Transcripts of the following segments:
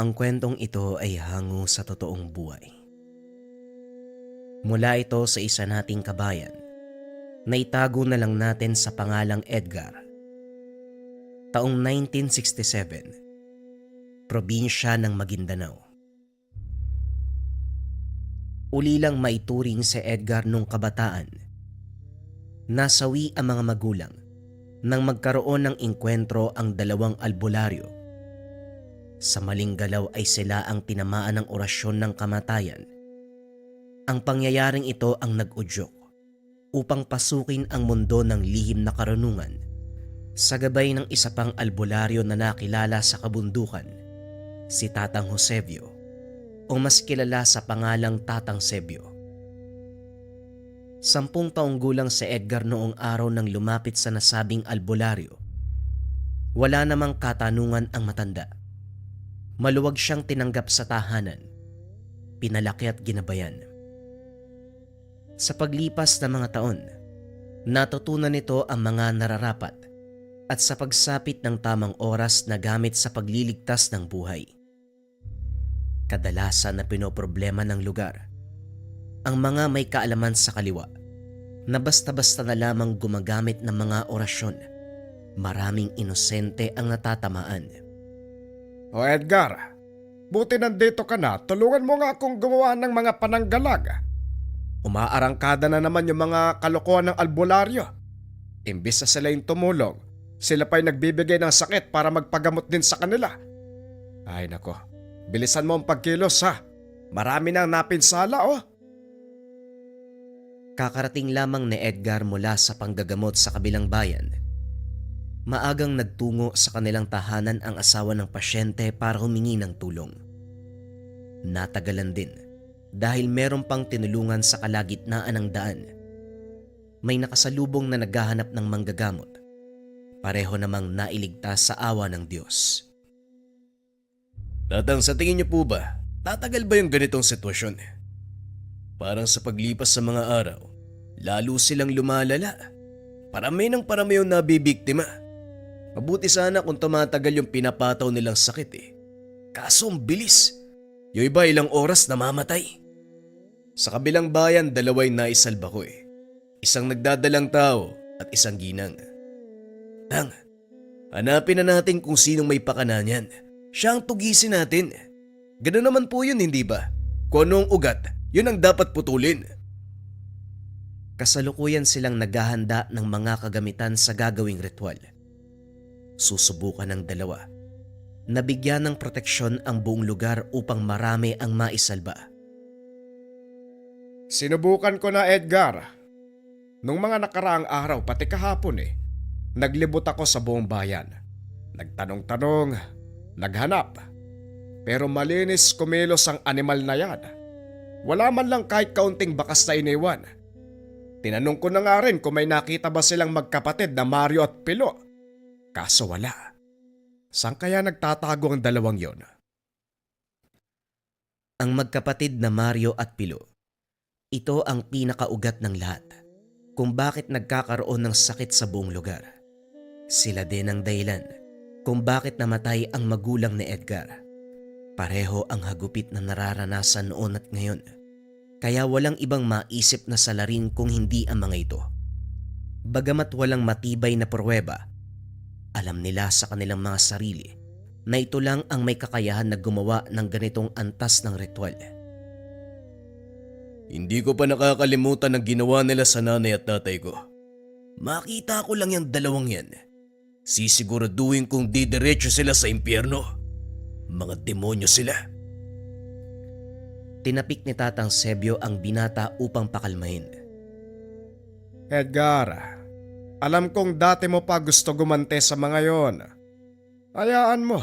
Ang kwentong ito ay hango sa totoong buhay. Mula ito sa isa nating kabayan na itago na lang natin sa pangalang Edgar. Taong 1967, probinsya ng Maguindanao. Uli lang maituring si Edgar nung kabataan. Nasawi ang mga magulang nang magkaroon ng engkwentro ang dalawang albularyo. Sa maling galaw ay sila ang tinamaan ng orasyon ng kamatayan. Ang pangyayaring ito ang nag-udyok upang pasukin ang mundo ng lihim na karunungan sa gabay ng isa pang albularyo na nakilala sa kabundukan, si Tatang Josebio, o mas kilala sa pangalang Tatang Sebio. 10 taong gulang si Edgar noong araw nang lumapit sa nasabing albularyo. Wala namang katanungan ang matanda. Maluwag siyang tinanggap sa tahanan, pinalaki at ginabayan. Sa paglipas ng mga taon, natutunan nito ang mga nararapat at sa pagsapit ng tamang oras na gamit sa pagliligtas ng buhay. Kadalasan na pinoproblema ng lugar ang mga may kaalaman sa kaliwa na basta-basta na lamang gumagamit ng mga orasyon. Maraming inosente ang natatamaan. O Edgar, buti nandito ka na. Tulungan mo nga akong gumawa ng mga pananggalag. Umaarangkada na naman yung mga kalokohan ng albularyo. Imbis na sila yung tumulong, sila pa'y nagbibigay ng sakit para magpagamot din sa kanila. Ay nako, bilisan mo ang pagkilos ha. Marami nang napinsala oh. Kakarating lamang ni Edgar mula sa panggagamot sa kabilang bayan. Maagang nagtungo sa kanilang tahanan ang asawa ng pasyente para humingi ng tulong. Natagalan din dahil meron pang tinulungan sa kalagitnaan ng daan. May nakasalubong na naghahanap ng manggagamot. Pareho namang nailigtas sa awa ng Diyos. Tatang, sa tingin niyo po ba, tatagal ba yung ganitong sitwasyon? Parang sa paglipas sa mga araw, lalo silang lumalala. Parami ng parami yung nabibiktima. Mabuti sana kung tumatagal yung pinapataw nilang sakit Kaso ang bilis. Yung iba ilang oras namamatay. Sa kabilang bayan, 2 naisalba ko Isang nagdadalang tao at isang ginang. Tang, hanapin na natin kung sinong may pakana niyan. Siya ang tugisin natin. Ganun naman po yun, hindi ba? Kung anong ugat, yun ang dapat putulin. Kasalukuyan silang naghahanda ng mga kagamitan sa gagawing ritual. Susubukan ng dalawa. Nabigyan ng proteksyon ang buong lugar upang marami ang maisalba. Sinubukan ko na Edgar. Nung mga nakaraang araw pati kahapon naglibot ako sa buong bayan. Nagtanong-tanong, naghanap. Pero malinis kumilos ang animal na yan. Wala man lang kahit kaunting bakas na iniwan. Tinanong ko na nga rin kung may nakita ba silang magkapatid na Mario at Pilo. Kaso wala. Saan kaya nagtatago ang dalawang yon? Ang magkapatid na Mario at Pilo, ito ang pinakaugat ng lahat kung bakit nagkakaroon ng sakit sa buong lugar. Sila din ang dahilan kung bakit namatay ang magulang ni Edgar. Pareho ang hagupit na nararanasan noon at ngayon. Kaya walang ibang maisip na salarin kung hindi ang mga ito. Bagamat walang matibay na pruweba, alam nila sa kanilang mga sarili na ito lang ang may kakayahan na gumawa ng ganitong antas ng ritual. Hindi ko pa nakakalimutan ang ginawa nila sa nanay at tatay ko. Makita ko lang yung dalawang yan. Sisiguraduhin kong didiretso sila sa impyerno. Mga demonyo sila. Tinapik ni Tatang Sebio ang binata upang pakalmahin. Edgar, alam kong dati mo pa gusto gumante sa mga yon. Hayaan mo,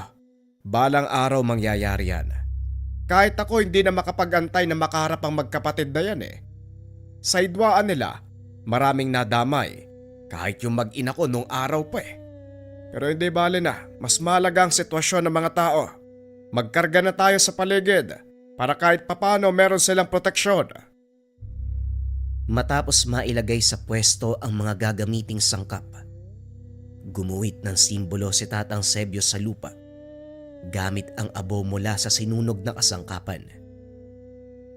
balang araw mangyayari yan. Kahit ako hindi na makapag-antay na makaharap ang magkapatid na yan Sa idwaan nila, maraming nadamay, kahit yung mag-ina ko nung araw pa Pero hindi bale na, mas mahalaga ang sitwasyon ng mga tao. Magkarga na tayo sa paligid para kahit papano meron silang proteksyon. Matapos mailagay sa pwesto ang mga gagamiting sangkap, gumuhit ng simbolo si Tatang Sebio sa lupa. gamit ang abo mula sa sinunog na kasangkapan.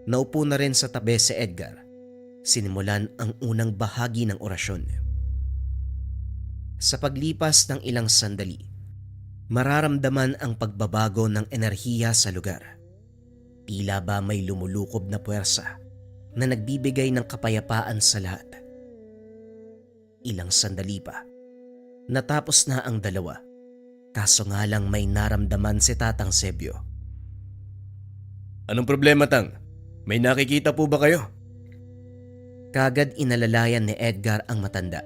Naupo na rin sa tabi si Edgar. Sinimulan ang unang bahagi ng orasyon. Sa paglipas ng ilang sandali, mararamdaman ang pagbabago ng enerhiya sa lugar. Tila ba may lumulukob na puwersa na nagbibigay ng kapayapaan sa lahat. Ilang sandali pa, natapos na ang dalawa, kaso nga lang may naramdaman si Tatang Sebio. Anong problema, Tang? May nakikita po ba kayo? Kagad inalalayan ni Edgar ang matanda.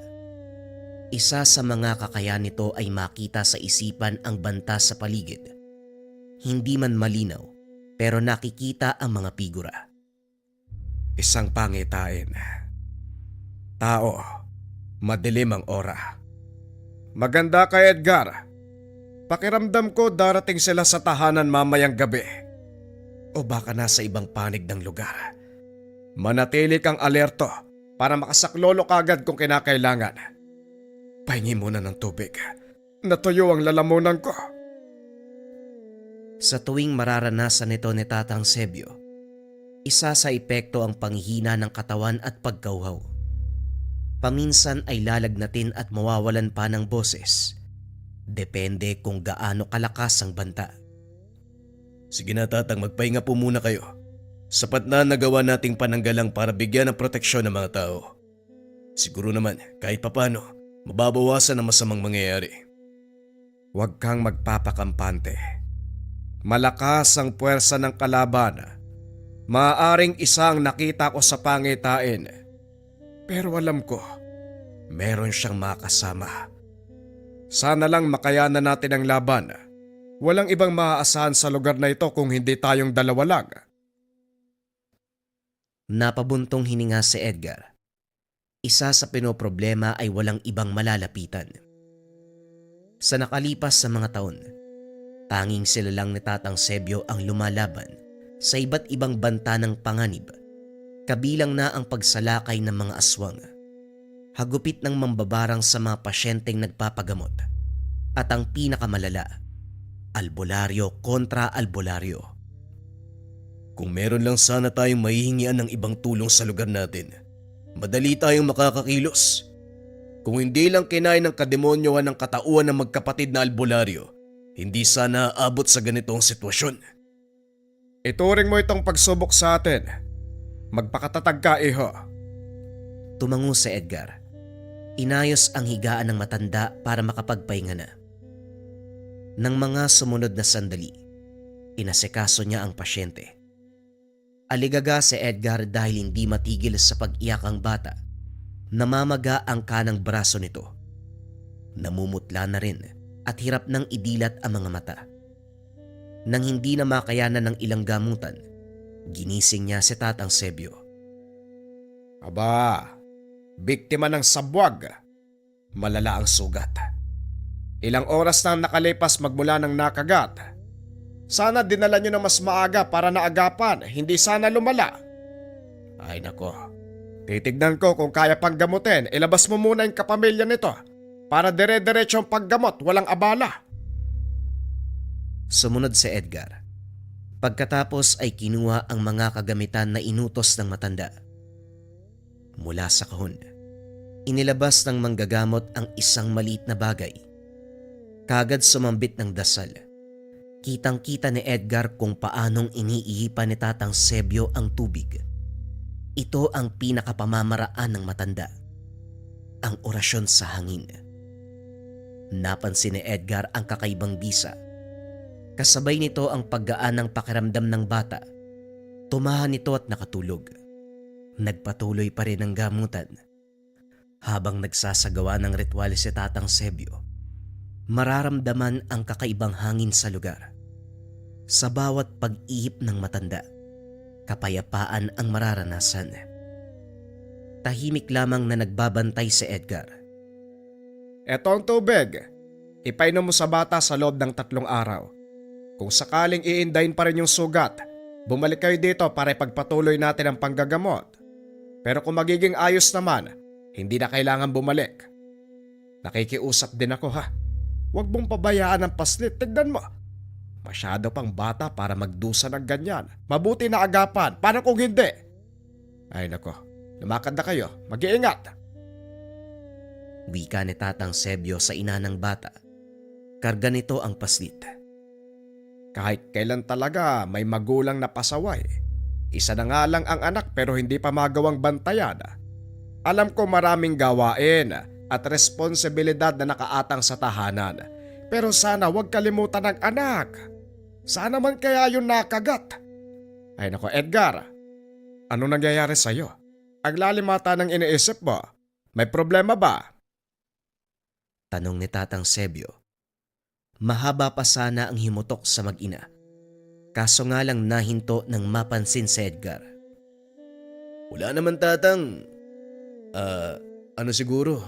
Isa sa mga kakayahan nito ay makita sa isipan ang banta sa paligid. Hindi man malinaw, pero nakikita ang mga figura. Isang pangitain. Tao. Madilim ang ora. Maganda kay Edgar. Pakiramdam ko darating sila sa tahanan mamayang gabi. O baka nasa ibang panig ng lugar. Manatili kang alerto para makasaklolo kagad kung kinakailangan. Pahingi muna ng tubig. Natuyo ang lalamunan ko. Sa tuwing mararanasan nito ni Tatang Sebio, isa sa epekto ang panghihina ng katawan at pagkauhaw. Paminsan ay lalagnatin at mawawalan pa ng boses. Depende kung gaano kalakas ang banta. Sige na, Tatang, magpahinga po muna kayo. Sapat na nagawa nating pananggalang para bigyan ng proteksyon ng mga tao. Siguro naman, kahit papano, mababawasan ang masamang mangyayari. Huwag kang magpapakampante. Malakas ang puwersa ng kalaban. Maaaring isang nakita ko sa pangitain. Pero alam ko, meron siyang makasama. Sana lang makayanan natin ang laban. Walang ibang maaasahan sa lugar na ito kung hindi tayong dalawa lang. Napabuntong hininga si Edgar. Isa sa pinoproblema ay walang ibang malalapitan. Sa nakalipas sa mga taon, tanging sila lang ni Tatang Sebio ang lumalaban sa iba't ibang banta ng panganib, kabilang na ang pagsalakay ng mga aswang, hagupit ng mambabarang sa mga pasyenteng nagpapagamot, at ang pinakamalala, albularyo kontra albularyo. Kung meron lang sana tayong mahihingian ng ibang tulong sa lugar natin, madali tayong makakakilos. Kung hindi lang kinain ng kademonyohan ng katauhan ng magkapatid na albularyo, hindi sana aabot sa ganitong sitwasyon. Ituring mo itong pagsubok sa atin. Magpakatatag ka, iho. Tumango si Edgar. Inayos ang higaan ng matanda para makapagpahinga na. Nang mga sumunod na sandali, inasikaso niya ang pasyente. Aligaga si Edgar dahil hindi matigil sa pag-iyak ang bata. Namamaga ang kanang braso nito. Namumutla na rin at hirap nang idilat ang mga mata. Nang hindi na makayanan ng ilang gamutan, ginising niya si Tatang Sebio. Aba, biktima ng sabwag. Malala ang sugat. Ilang oras nang nakalipas magmula ng nakagat. Sana dinala nyo ng mas maaga para naagapan, hindi sana lumala. Ay nako, titignan ko kung kaya pang gamutin. Ilabas mo muna yung kapamilya nito para dire-diretso ang paggamot, walang abala. Sumunod si Edgar. Pagkatapos ay kinuha ang mga kagamitan na inutos ng matanda. Mula sa kahon, inilabas ng manggagamot ang isang maliit na bagay. Kagad sumambit ng dasal. Kitang-kita ni Edgar kung paanong iniihipan ni Tatang Sebio ang tubig. Ito ang pinakapamamaraan ng matanda. Ang orasyon sa hangin. Napansin ni Edgar ang kakaibang bisa. Kasabay nito ang paggaan ng pakiramdam ng bata. Tumahan ito at nakatulog. Nagpatuloy pa rin ang gamutan. Habang nagsasagawa ng ritual si Tatang Sebio, mararamdaman ang kakaibang hangin sa lugar. Sa bawat pag-ihip ng matanda, kapayapaan ang mararanasan. Tahimik lamang na nagbabantay si Edgar. Eto ang tubig. Ipainom mo sa bata sa loob ng 3 araw. Kung sakaling iindayin pa rin yung sugat, bumalik kayo dito para ipagpatuloy natin ang panggagamot. Pero kung magiging ayos naman, hindi na kailangan bumalik. Nakikiusap din ako ha. Huwag mong pabayaan ang paslit, tignan mo. Masyado pang bata para magdusa ng ganyan. Mabuti na agapan. Paano kung hindi? Ay nako, lumakad na kayo. Mag-iingat. Wika ni Tatang Sebio sa ina ng bata. Karga nito ang paslit. Kahit kailan talaga may magulang na pasaway. Isa na nga lang ang anak pero hindi pa magawang bantayan. Alam ko maraming gawain at responsibilidad na nakaatang sa tahanan. Pero sana huwag kalimutan ng anak. Sana man kaya yun nakagat. Ay nako Edgar, ano nangyayari sa'yo? Ang lalim ata ng iniisip mo. May problema ba? Tanong ni Tatang Sebio. Mahaba pa sana ang himutok sa mag-ina. Kaso nga lang nahinto nang mapansin si Edgar. Wala naman tatang. Ano siguro?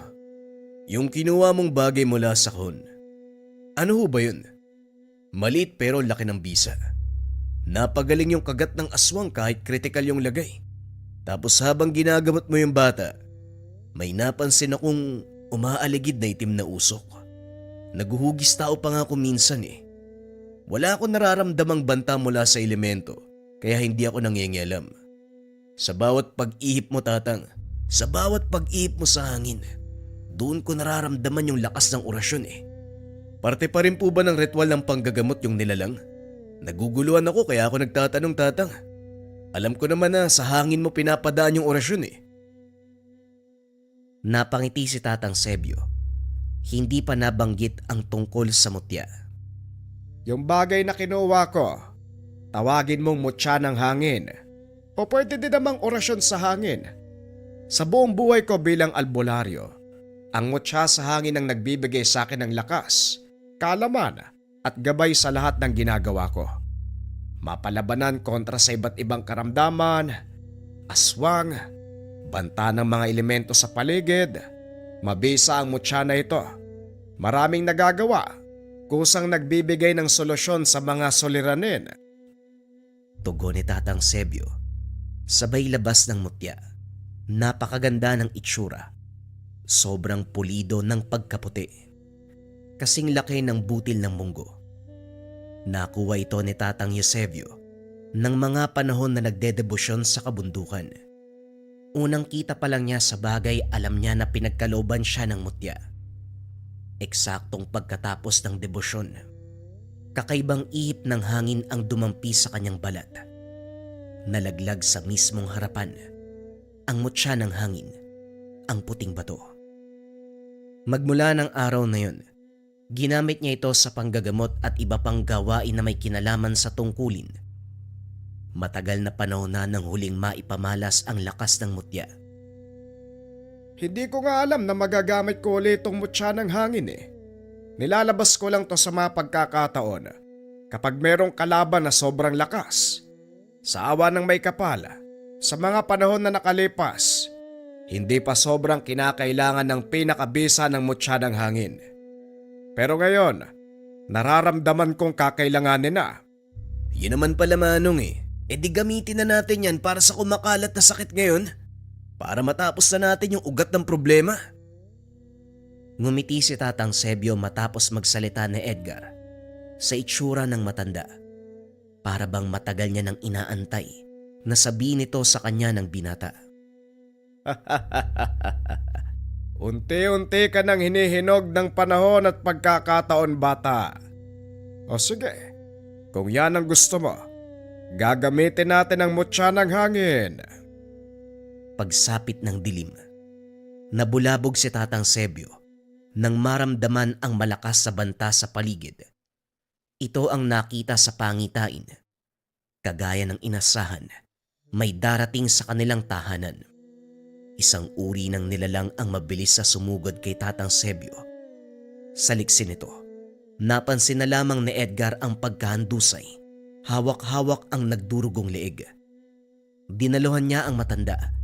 Yung kinuha mong bagay mula sa kahon. Ano ho ba yun? Maliit pero laki ng bisa. Napagaling yung kagat ng aswang kahit kritikal yung lagay. Tapos habang ginagamot mo yung bata, may napansin akong umaaligid na itim na usok. Naguhugis tao pa nga ako minsan eh. Wala akong nararamdamang banta mula sa elemento, kaya hindi ako nangingialam. Sa bawat pag-ihip mo tatang, sa bawat pag-ihip mo sa hangin, doon ko nararamdaman yung lakas ng orasyon eh. Parte pa rin po ba ng ritual ng panggagamot yung nilalang? Naguguluhan ako kaya ako nagtatanong tatang. Alam ko naman na sa hangin mo pinapadaan yung orasyon eh. Napangiti si Tatang Sebio. Hindi pa nabanggit ang tungkol sa mutya. Yung bagay na kinuha ko, tawagin mong mutya ng hangin. O pwede din namang orasyon sa hangin. Sa buong buhay ko bilang albularyo, ang mutya sa hangin ang nagbibigay sa akin ng lakas, kaalaman at gabay sa lahat ng ginagawa ko. Mapalabanan kontra sa iba't ibang karamdaman, aswang, banta ng mga elemento sa paligid, mabisa ang mutya na ito. Maraming nagagawa, kusang nagbibigay ng solusyon sa mga suliranin. Tugon ni Tatang Sebio. Sabay labas ng mutya. Napakaganda ng itsura. Sobrang pulido ng pagkaputi. Kasing laki ng butil ng munggo. Nakuha ito ni Tatang Eusebio ng mga panahon na nagdedebosyon sa kabundukan. Unang kita pa lang niya sa bagay, alam niya na pinagkalooban siya ng mutya. Eksaktong pagkatapos ng debosyon, kakaibang ihip ng hangin ang dumampi sa kanyang balat. Nalaglag sa mismong harapan. Ang mutya ng hangin, ang puting bato. Magmula ng araw na yun, ginamit niya ito sa panggagamot at iba pang gawain na may kinalaman sa tungkulin. Matagal na panahon na nang huling maipamalas ang lakas ng mutya. Hindi ko nga alam na magagamit ko ulit itong mutya ng hangin eh. Nilalabas ko lang to sa mga pagkakataon kapag merong kalaban na sobrang lakas. Sa awa ng may kapal, sa mga panahon na nakalipas, hindi pa sobrang kinakailangan ng pinakabisa ng mutya ng hangin. Pero ngayon, nararamdaman kong kakailanganin na. Yun naman pala manong eh. E di gamitin na natin yan para sa kumakalat na sakit ngayon. Para matapos na natin yung ugat ng problema. Ngumiti si Tatang Sebio matapos magsalita ni Edgar sa itsura ng matanda. Para bang matagal niya nang inaantay na sabihin ito sa kanya ng binata. Unti-unti ka nang hinihinog ng panahon at pagkakataon bata. O sige, kung yan ang gusto mo, gagamitin natin ang mutya ng hangin. Pagsapit ng dilim, nabulabog si Tatang Sebio nang maramdaman ang malakas sa banta sa paligid. Ito ang nakita sa pangitain. Kagaya ng inasahan, may darating sa kanilang tahanan. Isang uri ng nilalang ang mabilis sa sumugod kay Tatang Sebio. Sa liksi nito, napansin na lamang ni Edgar ang pagkahandusay. Hawak-hawak ang nagdurugong leeg. Dinaluhan niya ang matanda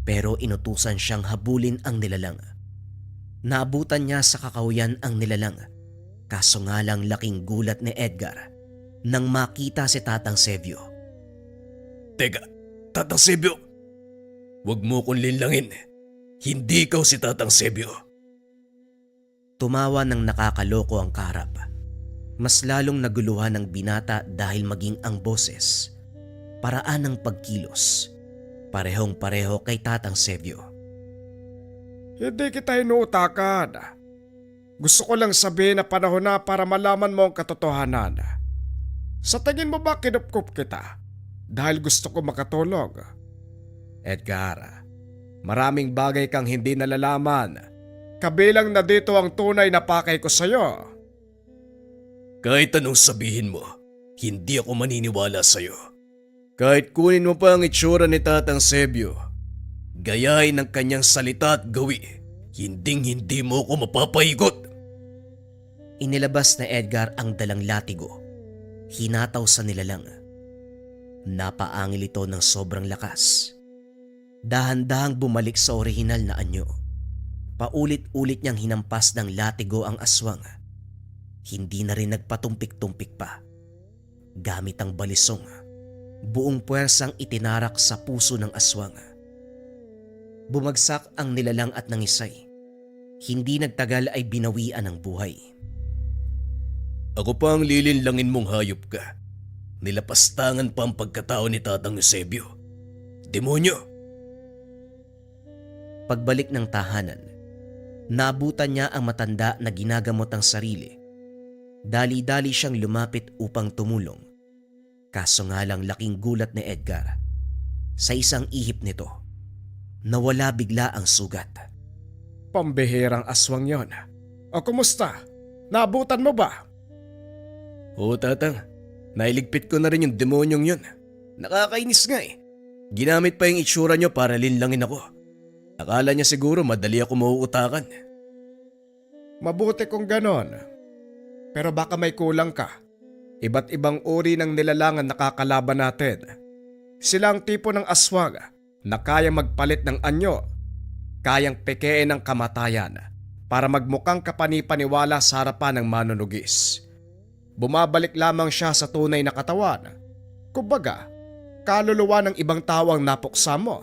pero inutusan siyang habulin ang nilalang. Naabutan niya sa kakahuyan ang nilalang. Kaso nga lang laking gulat ni Edgar nang makita si Tatang Sebio. Teka, Tatang Sebio. Huwag mo kong linlangin. Hindi ikaw si Tatang Sebio. Tumawa ng nakakaloko ang kaharap. Mas lalong naguluhan ng binata dahil maging ang boses, paraan ng pagkilos, parehong-pareho kay Tatang Sebio. Hindi kita inuutakan. Gusto ko lang sabihin na panahon na para malaman mo ang katotohanan. Sa tingin mo ba kinupkup kita dahil gusto ko makatulog? Edgar, maraming bagay kang hindi nalalaman. Kabilang na dito ang tunay na pakay ko sa'yo. Kahit anong sabihin mo, hindi ako maniniwala sa'yo. Kahit kunin mo pa ang itsura ni Tatang Sebio, gayahin ang kanyang salita at gawi, hinding-hindi mo ako mapapaigot. Inilabas na Edgar ang dalang latigo. Hinataw sa nilalang. Napaangil ito ng sobrang lakas. Dahan-dahang bumalik sa orihinal na anyo. Paulit-ulit niyang hinampas ng latigo ang aswang. Hindi na rin nagpatumpik-tumpik pa. Gamit ang balisong, buong puwersang itinarak sa puso ng aswang. Bumagsak ang nilalang at nangisay. Hindi nagtagal ay binawian ng buhay. Ako pa ang lilinlangin mong hayop ka. Nilapastangan pa ang pagkatao ni Tatang Eusebio. Demonyo! Pagbalik ng tahanan, naabutan niya ang matanda na ginagamot ang sarili. Dali-dali siyang lumapit upang tumulong. Kaso nga lang laking gulat ni Edgar. Sa isang ihip nito, nawala bigla ang sugat. Pambihirang aswang yon. O kumusta? Naabutan mo ba? Oo, Tatang. Nailigpit ko na rin yung demonyong yun. Nakakainis nga eh. Ginamit pa yung itsura nyo para linlangin ako. Akala niya siguro madali ako mauutakan. Mabuti kung ganon. Pero baka may kulang ka. Iba't ibang uri ng nilalangan nakakalaban natin. Sila ang tipo ng aswang na kayang magpalit ng anyo, kayang pekein ng kamatayan para magmukhang kapanipaniwala sa harapan ng manunugis. Bumabalik lamang siya sa tunay na katawan. Kumbaga, kaluluwa ng ibang tao ang napuksa mo.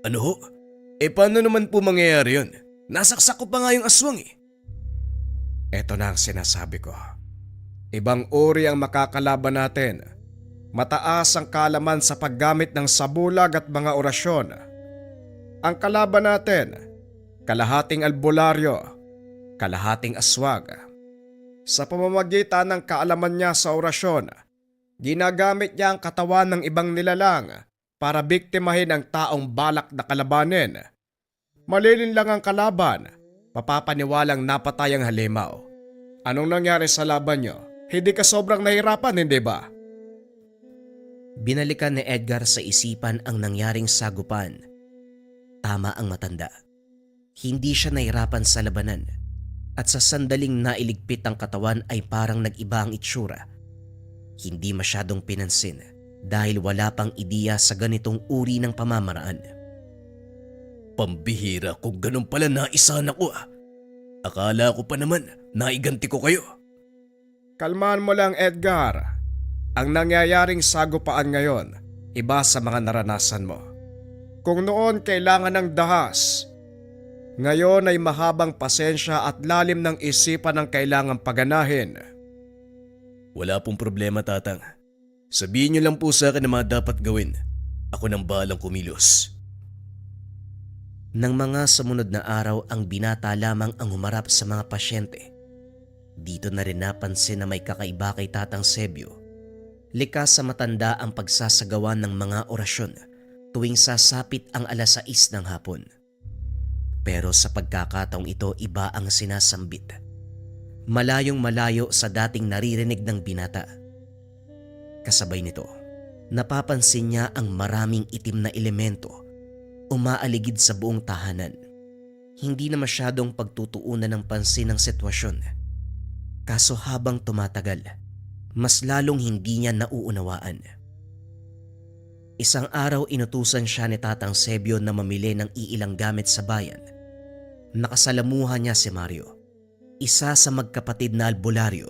Ano ho? Paano naman po mangyayari yun? Nasaksak ko pa nga yung aswang eh. Ito na ang sinasabi ko. Ibang uri ang makakalaban natin. Mataas ang kaalaman sa paggamit ng sabulag at mga orasyon. Ang kalaban natin, kalahating albularyo, kalahating aswag. Sa pamamagitan ng kaalaman niya sa orasyon, ginagamit niya ang katawan ng ibang nilalang para biktimahin ang taong balak na kalabanin. Malilin lang ang kalaban, mapapaniwalang napatay ang halimaw. Anong nangyari sa laban niyo? Hindi ka sobrang nahirapan, hindi ba? Binalikan ni Edgar sa isipan ang nangyaring sagupan. Tama ang matanda. Hindi siya nahirapan sa labanan. At sa sandaling nailigpit ang katawan ay parang nag-iba ang itsura. Hindi masyadong pinansin dahil wala pang ideya sa ganitong uri ng pamamaraan. Pambihira kung ganun pala naisan ako ah. Akala ko pa naman naiganti ko kayo. Kalmahan mo lang, Edgar. Ang nangyayaring sagupaan ngayon, iba sa mga naranasan mo. Kung noon kailangan ng dahas, ngayon ay mahabang pasensya at lalim ng isipan ang kailangang paganahin. Wala pong problema, Tatang. Sabihin niyo lang po sa akin na mga dapat gawin. Ako nang bahalang kumilos. Nang mga sumunod na araw ang binata lamang ang humarap sa mga pasyente. Dito na rin napansin na may kakaiba kay Tatang Sebio. Likas sa matanda ang pagsasagawa ng mga orasyon tuwing sasapit ang 6:00 ng hapon. Pero sa pagkakataong ito iba ang sinasambit. Malayong malayo sa dating naririnig ng binata. Kasabay nito, napapansin niya ang maraming itim na elemento umaaligid sa buong tahanan. Hindi na masyadong pagtutuunan ng pansin ng sitwasyon. Kaso habang tumatagal, mas lalong hindi niya nauunawaan. Isang araw inutusan siya ni Tatang Sebio na mamili ng iilang gamit sa bayan. Nakasalamuhan niya si Mario, isa sa magkapatid na albularyo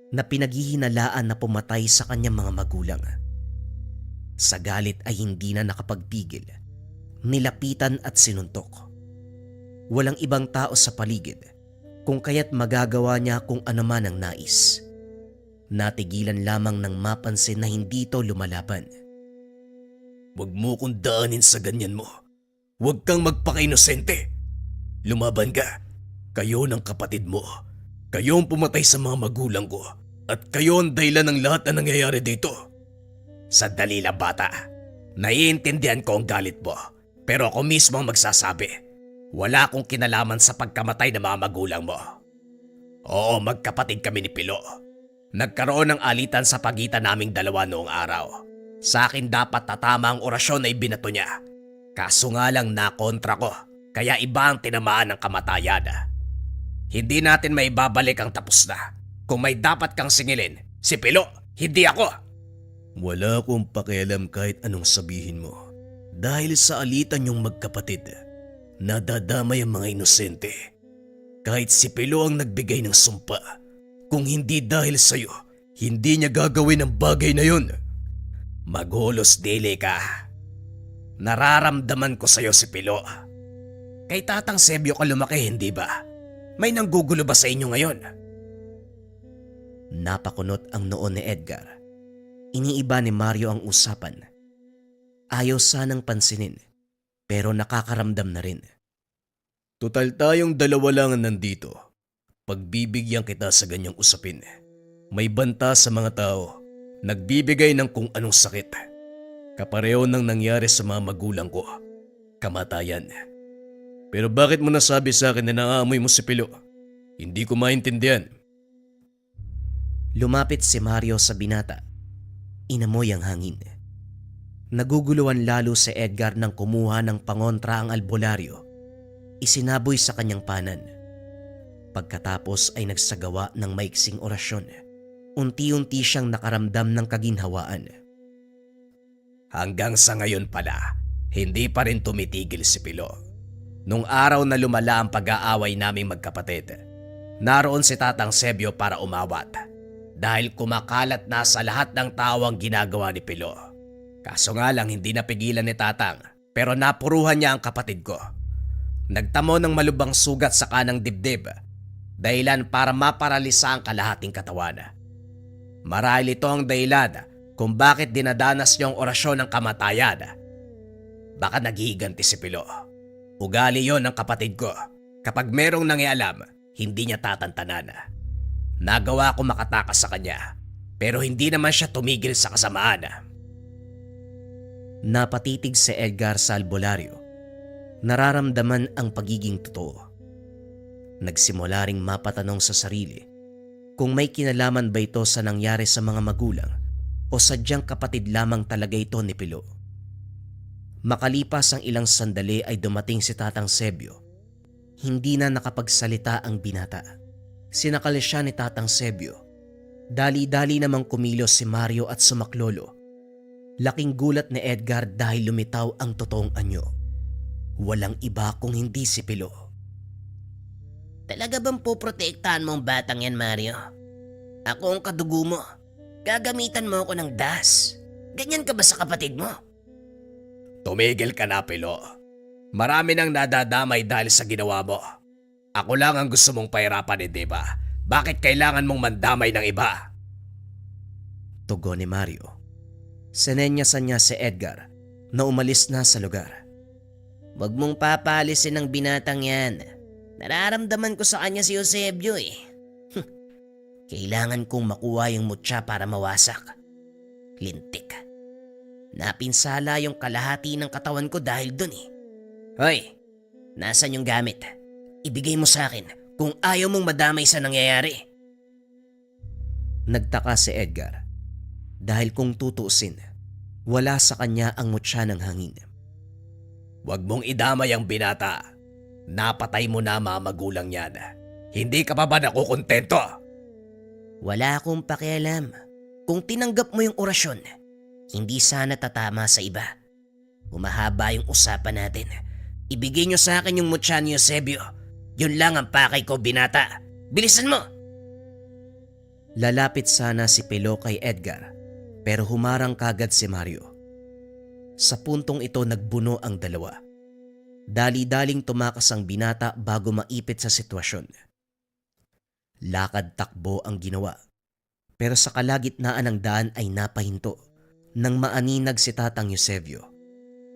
na pinaghihinalaan na pumatay sa kanyang mga magulang. Sa galit ay hindi na nakapagpigil. Nilapitan at sinuntok. Walang ibang tao sa paligid, kung kaya't magagawa niya kung ano man ang nais. Natigilan lamang nang mapansin na hindi ito lumalaban. Huwag mo kong daanin sa ganyan mo. Huwag kang magpaka-inosente. Lumaban ka. Kayo ng kapatid mo. Kayo ang pumatay sa mga magulang ko. At kayo ang dahilan ng lahat na nangyayari dito. Sandali lang bata. Naiintindihan ko ang galit mo. Pero ako mismo ang magsasabi. Wala akong kinalaman sa pagkamatay ng mga magulang mo. Oo, magkapatid kami ni Pilo. Nagkaroon ng alitan sa pagitan naming dalawa noong araw. Sa akin dapat tatama ang orasyon na ibinato niya. Kaso nga lang nakontra ko, kaya iba ang tinamaan ng kamatayan. Hindi natin maibabalik ang tapos na. Kung may dapat kang singilin, si Pilo, hindi ako. Wala akong pakialam kahit anong sabihin mo. Dahil sa alitan yung magkapatid, nadadamay ang mga inosente. Kahit si Pilo ang nagbigay ng sumpa, kung hindi dahil sa'yo, hindi niya gagawin ang bagay na yun. Maghulos dili ka. Nararamdaman ko sa'yo si Pilo. Kay Tatang Sebio ka lumaki, hindi ba? May nanggugulo ba sa inyo ngayon? Napakunot ang noon ni Edgar. Iniiba ni Mario ang usapan. Ayaw sanang pansinin, pero nakakaramdam na rin. Tutal tayong dalawa lang ang nandito. Pagbibigyan kita sa ganyang usapin. May banta sa mga tao. Nagbibigay ng kung anong sakit. Kapareho ng nangyari sa mga magulang ko. Kamatayan. Pero bakit mo nasabi sa akin na naaamoy mo si Pilo? Hindi ko maintindihan. Lumapit si Mario sa binata. Inamoy ang hangin. Naguguluhan lalo si Edgar nang kumuha ng pangontra ang albularyo. Isinaboy sa kanyang panan. Pagkatapos ay nagsagawa ng maiksing orasyon. Unti-unti siyang nakaramdam ng kaginhawaan. Hanggang sa ngayon pala, hindi pa rin tumitigil si Pilo. Nung araw na lumala ang pag-aaway naming magkapatid, naroon si Tatang Sebio para umawat. Dahil kumakalat na sa lahat ng tao ang ginagawa ni Pilo. Kaso nga lang hindi napigilan ni Tatang, pero napuruhan niya ang kapatid ko. Nagtamo ng malubang sugat sa kanang dibdib, dahilan para maparalisa ang kalahating katawan. Marahil ito ang dahilan kung bakit dinadanas niya ang orasyon ng kamatayan. Baka naghihiganti si Pilo. Ugali yon ng kapatid ko. Kapag merong nangialam, hindi niya tatantanan. Nagawa ko makatakas sa kanya, pero hindi naman siya tumigil sa kasamaan. Napatitig si Edgar sa albularyo. Nararamdaman ang pagiging totoo. Nagsimula ring mapatanong sa sarili kung may kinalaman ba ito sa nangyari sa mga magulang o sadyang kapatid lamang talaga ito ni Pilo. Makalipas ang ilang sandali ay dumating si Tatang Sebio. Hindi na nakapagsalita ang binata. Sinakal siya ni Tatang Sebio. Dali-dali namang kumilos si Mario at sumaklolo. Laking gulat ni Edgar dahil lumitaw ang totoong anyo. Walang iba kung hindi si Pilo. Talaga bang poprotektahan mo ang batang yan, Mario? Ako ang kadugo mo. Gagamitan mo ako ng das. Ganyan ka ba sa kapatid mo? Tumigil ka na, Pilo. Marami nang nadadamay dahil sa ginawa mo. Ako lang ang gusto mong pahirapan, hindi ba? Bakit kailangan mong mandamay ng iba? Tugon ni Mario. Sinenyasan niya si Edgar na umalis na sa lugar. Huwag mong papalisin ang binatang yan. Nararamdaman ko sa kanya si Eusebio eh. Kailangan kong makuha yung mutya para mawasak. Lintik. Napinsala yung kalahati ng katawan ko dahil dun eh. Hoy, nasan yung gamit? Ibigay mo sa akin kung ayaw mong madamay sa nangyayari. Nagtaka si Edgar dahil kung tutuusin, wala sa kanya ang mutya ng hangin. Huwag mong idamay ang binata. Napatay mo na mga magulang yan. Hindi ka pa ba nakukontento? Wala akong pakialam. Kung tinanggap mo yung orasyon, hindi sana tatama sa iba. Humahaba yung usapan natin. Ibigay nyo sa akin yung mutya ni Eusebio. Yun lang ang pakay ko, binata. Bilisan mo! Lalapit sana si Pilo kay Edgar pero humarang kagad si Mario. Sa puntong ito nagbuno ang dalawa. Dali-daling tumakas ang binata bago maipit sa sitwasyon. Lakad-takbo ang ginawa. Pero sa kalagitnaan ng daan ay napahinto nang maaninag si Tatang Eusebio.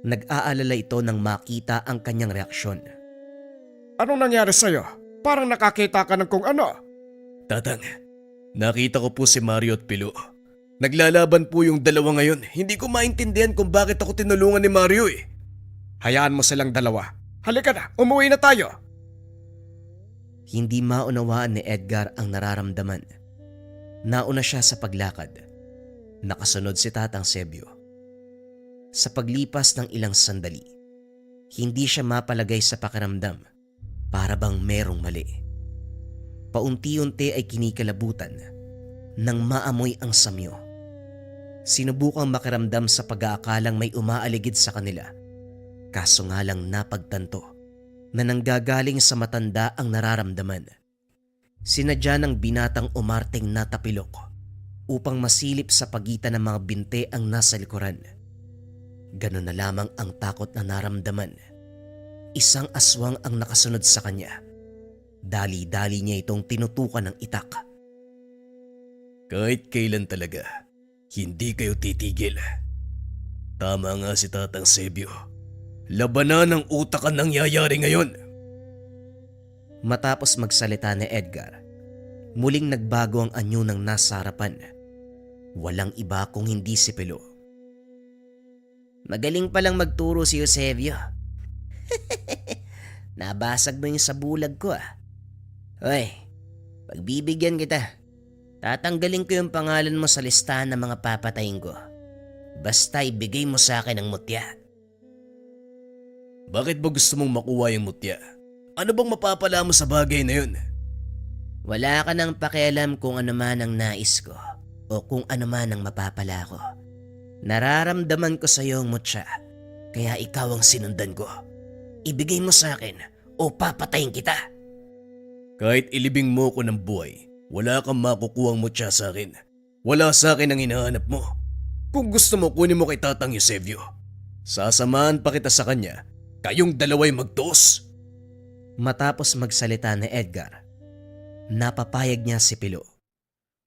Nag-aalala ito nang makita ang kanyang reaksyon. Anong nangyari sa'yo? Parang nakakita ka ng kung ano. Tatang, nakita ko po si Mario at Pilo. Naglalaban po yung dalawa ngayon. Hindi ko maintindihan kung bakit ako tinulungan ni Mario eh. Hayaan mo silang dalawa. Halika na, umuwi na tayo. Hindi maunawaan ni Edgar ang nararamdaman. Nauna siya sa paglakad. Nakasunod si Tatang Sebio. Sa paglipas ng ilang sandali, hindi siya mapalagay sa pakiramdam para bang merong mali. Paunti-unti ay kinikalabutan nang maamoy ang samyo. Sinubukang makiramdam sa pag-aakalang may umaaligid sa kanila. Kaso nga lang napagtanto na nanggagaling sa matanda ang nararamdaman. Sinadya ng binatang umarteng natapilok upang masilip sa pagitan ng mga binte ang nasa likuran. Ganun na lamang ang takot na naramdaman. Isang aswang ang nakasunod sa kanya. Dali-dali niya itong tinutukan ng itak. Kahit kailan talaga, hindi kayo titigil. Tama nga si Tatang Sebio. Labanan ng utak ang nangyayari ngayon. Matapos magsalita ni Edgar, muling nagbago ang anyo ng nasa harapan. Walang iba kung hindi si Pilo. Magaling palang magturo si Eusebio. Nabasag mo yung sa bulag ko ah. Hoy, pagbibigyan kita. Tatanggalin ko yung pangalan mo sa listahan ng mga papatayin ko. Basta ibigay mo sa akin ang mutya. Bakit ba gusto mong makuha yung mutya? Ano bang mapapala mo sa bagay na yun? Wala ka nang pakialam kung ano man ang nais ko o kung ano man ang mapapala ko. Nararamdaman ko sa iyo ang mutya, kaya ikaw ang sinundan ko. Ibigay mo sa akin o papatayin kita. Kahit ilibing mo ko ng buhay, wala kang makukuhang mutya sa akin. Wala sa akin ang hinahanap mo. Kung gusto mo, kunin mo kay Tatang Eusebio. Sasamahan pa kita sa kanya. Kayong dalaway magtos. Matapos magsalita ni Edgar, napapayag niya si Pilo.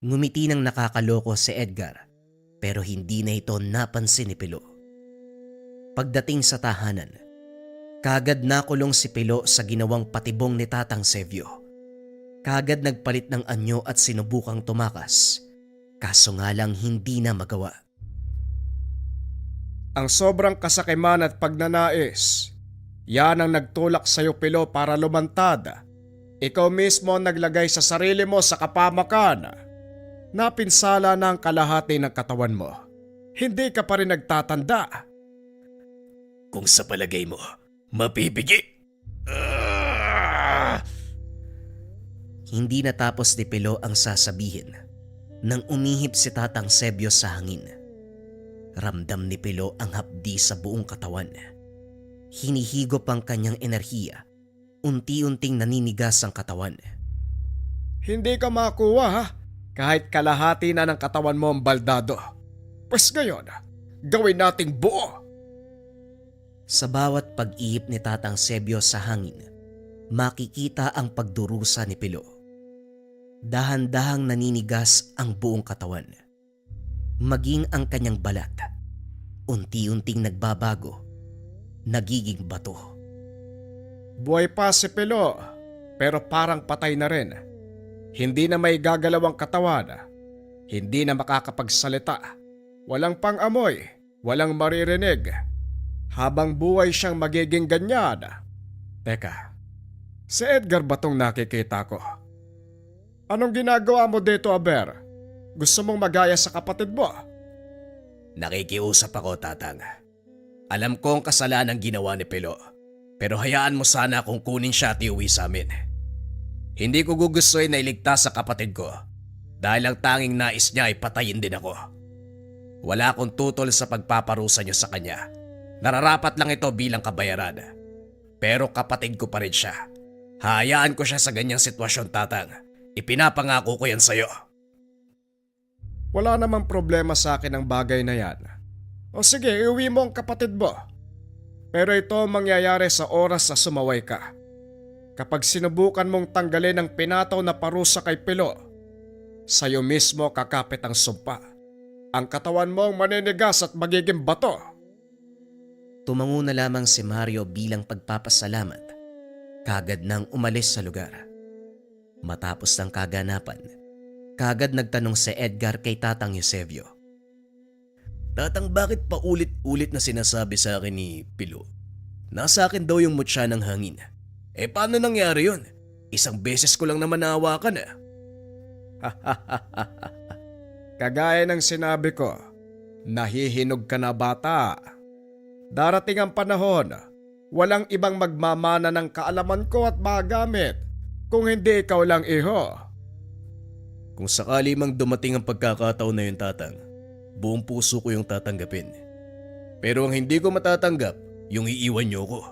Ngumiti ng nakakaloko si Edgar pero hindi na ito napansin ni Pilo. Pagdating sa tahanan, kagad nakulong si Pilo sa ginawang patibong ni Tatang Sebio. Kagad nagpalit ng anyo at sinubukang tumakas, kaso nga lang hindi na magawa. Ang sobrang kasakiman at pagnanais, yan ang nagtulak sa'yo, Pilo, para lumantad. Ikaw mismo ang naglagay sa sarili mo sa kapamakan. Napinsala na ang kalahati ng katawan mo. Hindi ka pa rin nagtatanda. Kung sa palagay mo, mapipigi. Hindi natapos ni Pilo ang sasabihin nang umihip si Tatang Sebio sa hangin. Ramdam ni Pilo ang hapdi sa buong katawan. Hinihigop ang kanyang enerhiya. Unti-unting naninigas ang katawan. Hindi ka makuha ha, kahit kalahati na ng katawan mo ang baldado. Pues ngayon, gawin nating buo. Sa bawat pag-ihip ni Tatang Sebio sa hangin, makikita ang pagdurusa ni Pilo. Dahan-dahang naninigas ang buong katawan. Maging ang kanyang balat, unti-unting nagbabago, nagiging bato. Buhay pa si Pilo, pero parang patay na rin. Hindi na may gagalaw ang katawan. Hindi na makakapagsalita. Walang pang-amoy, walang maririnig. Habang buhay siyang magiging ganyan. Teka, si Edgar ba tong nakikita ko? Anong ginagawa mo dito, Aber? Gusto mong magaya sa kapatid mo? Nakikiusap ako, Tatang. Alam ko ang kasalanan ginawa ni Pilo. Pero hayaan mo sana kung kunin siya at iuwi sa amin. Hindi ko gugustuhin na iligtas sa kapatid ko dahil ang tanging nais niya ay patayin din ako. Wala akong tutol sa pagpaparusa niyo sa kanya. Nararapat lang ito bilang kabayaran. Pero kapatid ko pa rin siya. Hayaan ko siya sa ganyang sitwasyon, Tatang. Ipinapangako ko yan sa'yo. Wala namang problema sa akin ang bagay na yan. O sige, iuwi mo ang kapatid mo. Pero ito ang mangyayari sa oras na sumaway ka. Kapag sinubukan mong tanggalin ang pinataw na parusa kay Pilo, sa'yo mismo kakapit ang sumpa. Ang katawan mo ang maninigas at magiging bato. Tumango na lamang si Mario bilang pagpapasalamat. Kagad nang umalis sa lugar. Matapos ng kaganapan, kagad nagtanong si Edgar kay Tatang Eusebio. Tatang, bakit pa ulit-ulit na sinasabi sa akin ni Pilo? Nasa akin daw yung mutya ng hangin. Paano nangyari yun? Isang beses ko lang naman nahawakan . Kagaya ng sinabi ko, nahihinog ka na bata. Darating ang panahon, walang ibang magmamana ng kaalaman ko at magamit kung hindi ikaw lang, iho. Kung sakali mang dumating ang pagkakataon na yun, Tatang, buong puso ko yung tatanggapin. Pero ang hindi ko matatanggap, yung iiwan niyo ko.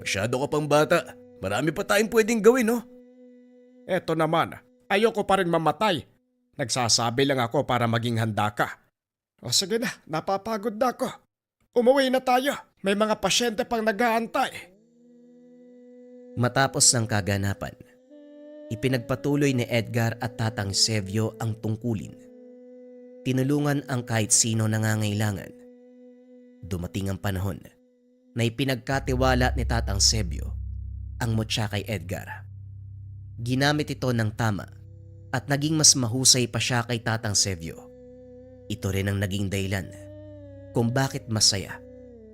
Masyado ka pang bata. Marami pa tayong pwedeng gawin, no? Eto naman, ayoko pa rin mamatay. Nagsasabi lang ako para maging handa ka. O sige na, napapagod na ako. Umuwi na tayo. May mga pasyente pang nag-aantay. Matapos ng kaganapan, ipinagpatuloy ni Edgar at Tatang Eusebio ang tungkulin. Tinulungan ang kahit sino nangangailangan. Dumating ang panahon na ipinagkatiwala ni Tatang Eusebio ang mutya kay Edgar. Ginamit ito ng tama at naging mas mahusay pa siya kay Tatang Eusebio. Ito rin ang naging dahilan kung bakit masaya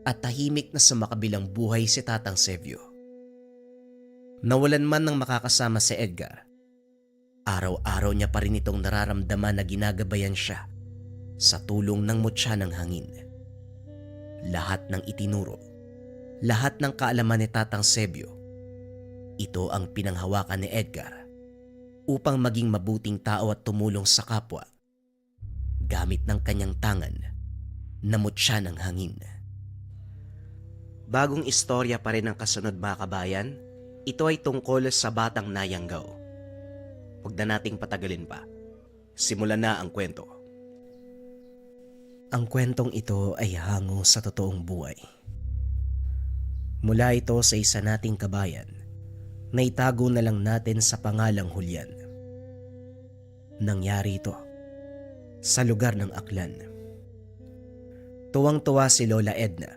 at tahimik na sumakabilang buhay si Tatang Eusebio. Nawalan man ng makakasama si Edgar, araw-araw niya pa rin itong nararamdaman na ginagabayan siya sa tulong ng mutya ng hangin. Lahat ng itinuro, lahat ng kaalaman ni Tatang Eusebio, ito ang pinanghawakan ni Edgar upang maging mabuting tao at tumulong sa kapwa gamit ng kanyang tangan na mutya ng hangin. Bagong istorya pa rin ang kasunod, mga kabayan. Ito ay tungkol sa batang Nayanggaw. Huwag na nating patagalin pa. Simulan na ang kwento. Ang kwentong ito ay hango sa totoong buhay. Mula ito sa isa nating kabayan na itago na lang natin sa pangalang Julian. Nangyari ito sa lugar ng Aklan. Tuwang-tuwa si Lola Edna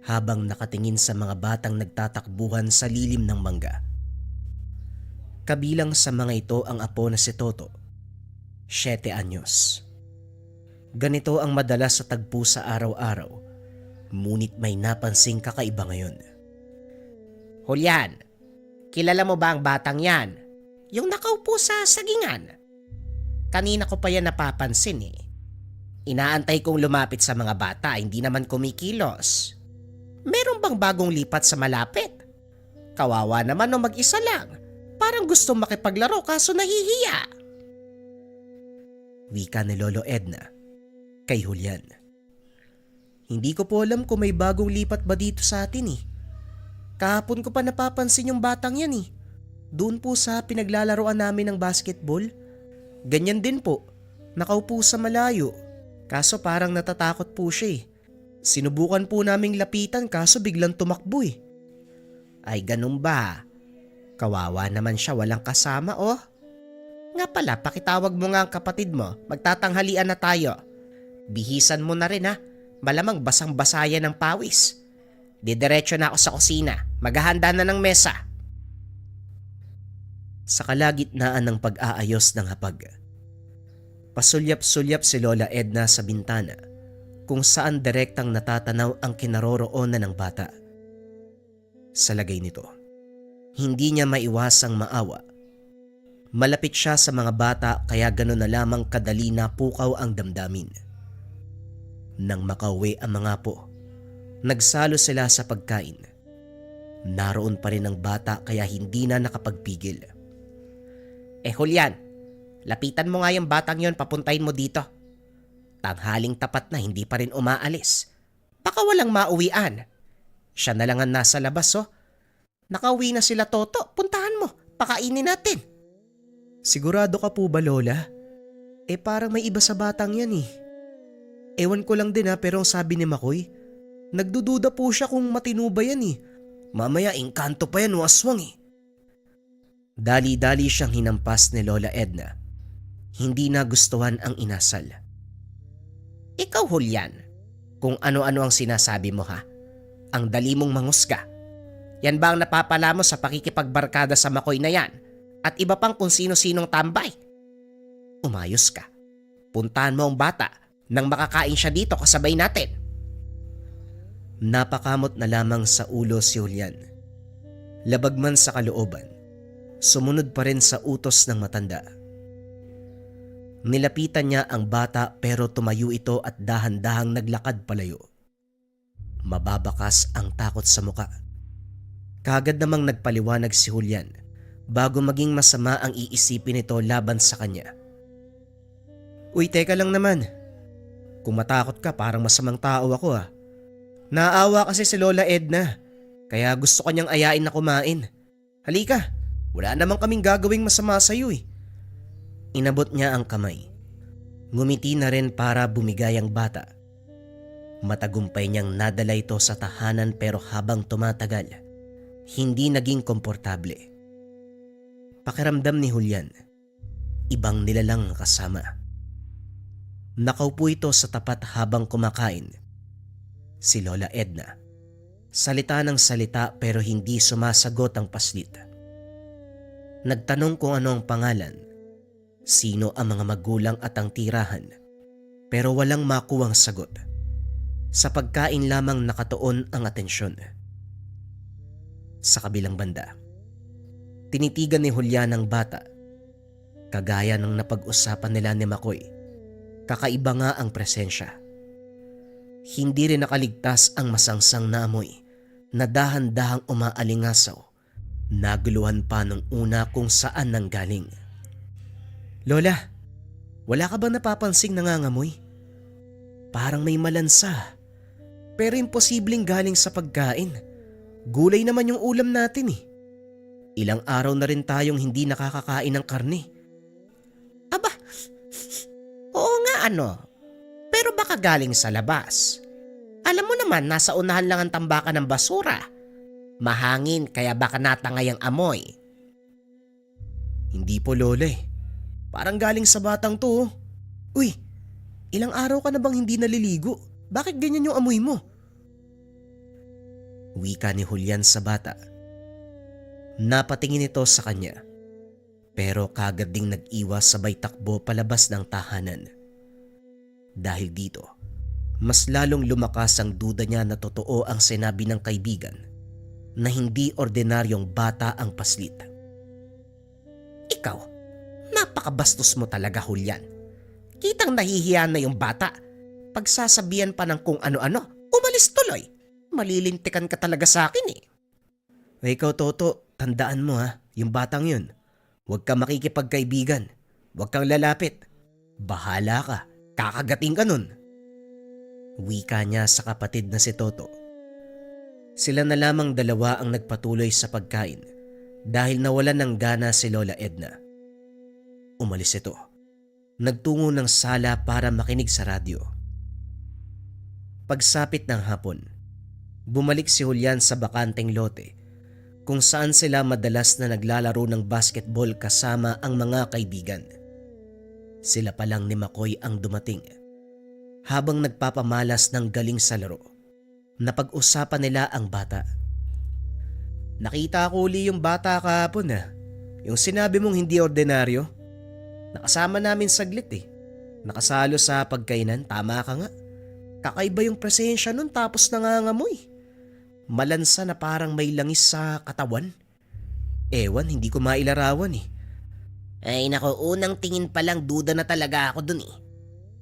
habang nakatingin sa mga batang nagtatakbuhan sa lilim ng mangga. Kabilang sa mga ito ang apo na si Toto, 7 anyos. Ganito ang madalas sa tagpo sa araw-araw, ngunit may napansing kakaiba ngayon. Julian, kilala mo ba ang batang yan? Yung nakaupo sa sagingan. Kanina ko pa yan napapansin eh. Inaantay kong lumapit sa mga bata, hindi naman kumikilos. Meron bang bagong lipat sa malapit? Kawawa naman o mag-isa lang. Parang gusto makipaglaro kaso nahihiya. Wika ni Lolo Edna kay Julian. Hindi ko po alam kung may bagong lipat ba dito sa atin eh. Kahapon ko pa napapansin yung batang yan eh. Doon po sa pinaglalaroan namin ng basketball. Ganyan din po, nakaupo sa malayo. Kaso parang natatakot po siya eh. Sinubukan po naming lapitan kaso biglang tumakbo eh. Ay ganun ba? Kawawa naman siya, walang kasama oh. Nga pala, pakitawag mo nga ang kapatid mo. Magtatanghalian na tayo. Bihisan mo na rin ha. Malamang basang-basa yan ng pawis. Didiretso na ako sa kusina. Maghahanda na ng mesa. Sa kalagitnaan ng pag-aayos ng hapag, pasulyap-sulyap si Lola Edna sa bintana kung saan direktang natatanaw ang kinaroroonan ng bata. Sa lagay nito, hindi niya maiwasang maawa. Malapit siya sa mga bata kaya gano'n na lamang kadali na pukaw ang damdamin. Nang makauwi ang mga apo, nagsalo sila sa pagkain. Naroon pa rin ang bata kaya hindi na nakapagpigil. Julian, lapitan mo nga yung batang yon, papuntahin mo dito. Tanghaling tapat na, hindi pa rin umaalis. Baka walang mauwian. Siya na lang ang nasa labas oh. Nakauwi na sila Toto, puntahan mo, pakainin natin. Sigurado ka po ba, Lola? Parang may iba sa batang yan eh. Ewan ko lang din pero ang sabi ni Makoy, nagdududa po siya kung matino ba yan eh. Mamaya engkanto pa yan o aswang eh. Dali-dali siyang hinampas ni Lola Edna. Hindi nagustuhan ang inasal. Ikaw, Julian, kung ano-ano ang sinasabi mo ha. Ang dali mong mangusga. Yan ba ang napapala mo sa pakikipagbarkada sa Makoy na yan? At iba pang kung sino-sinong tambay? Umayos ka. Puntahan mo ang bata nang makakain siya dito kasabay natin. Napakamot na lamang sa ulo si Julian. Labag man sa kalooban, sumunod pa rin sa utos ng matanda. Nilapitan niya ang bata pero tumayo ito at dahan-dahang naglakad palayo. Mababakas ang takot sa muka. Kagad namang nagpaliwanag si Julian bago maging masama ang iisipin nito laban sa kanya. Uy, teka lang naman. Kung matakot ka, parang masamang tao ako ah. Naawa kasi si Lola Edna, kaya gusto kanyang ayain na kumain. Halika, wala namang kaming gagawing masama sa iyo eh. Inabot niya ang kamay. Ngumiti na rin para bumigay ang bata. Matagumpay niyang nadala ito sa tahanan pero habang tumatagal, hindi naging komportable. Pakiramdam ni Julian, ibang nilalang kasama. Nakaupo ito sa tapat habang kumakain. Si Lola Edna, salita ng salita pero hindi sumasagot ang paslit. Nagtanong kung ano ang pangalan, sino ang mga magulang at ang tirahan, pero walang makuwang sagot. Sa pagkain lamang nakatuon ang atensyon. Sa kabilang banda, tinitigan ni Julian ang bata. Kagaya ng napag-usapan nila ni Makoy, kakaiba nga ang presensya. Hindi rin nakaligtas ang masangsang na amoy na dahan-dahang umaalingasaw. Naguluhan pa nung una kung saan nanggaling. Lola, wala ka ba napapansing nangangamoy? Parang may malansa. Pero imposibleng galing sa pagkain. Gulay naman yung ulam natin eh. Ilang araw na rin tayong hindi nakakakain ng karne. Aba, oo nga ano. Pero baka galing sa labas. Alam mo naman, nasa unahan lang ang tambakan ng basura. Mahangin kaya baka natangay ang amoy. Hindi po Lola eh. Parang galing sa batang to. Uy, ilang araw ka na bang hindi naliligo? Bakit ganyan yung amoy mo? Wika ni Julian sa bata. Napatingin ito sa kanya. Pero kagad ding nag-iwas sabay takbo palabas ng tahanan. Dahil dito, mas lalong lumakas ang duda niya na totoo ang sinabi ng kaibigan na hindi ordinaryong bata ang paslit. Ikaw, napakabastos mo talaga, Julian. Kitang nahihiya na yung bata. Pagsasabihan pa ng kung ano-ano, umalis tuloy. Malilintikan ka talaga sa akin eh. Ikaw Toto, tandaan mo ha, yung batang yun. Huwag kang makikipagkaibigan. Huwag kang lalapit. Bahala ka, kakagating ka nun. Wika niya sa kapatid na si Toto. Sila na lamang dalawa ang nagpatuloy sa pagkain dahil nawalan ng gana si Lola Edna. Umalis ito. Nagtungo ng sala para makinig sa radyo. Pagsapit ng hapon, bumalik si Julian sa bakanteng lote kung saan sila madalas na naglalaro ng basketball kasama ang mga kaibigan. Sila pa lang ni Makoy ang dumating. Habang nagpapamalas ng galing sa laro, napag-usapan nila ang bata. Nakita ko uli yung bata kahapon ah. Yung sinabi mong hindi ordinaryo. Nakasama namin saglit eh. Nakasalo sa pagkainan, tama ka nga. Kakaiba yung presensya nun tapos nangangamoy. Malansa na parang may langis sa katawan. Ewan, hindi ko mailarawan eh. Ay nako, unang tingin pa lang duda na talaga ako dun eh.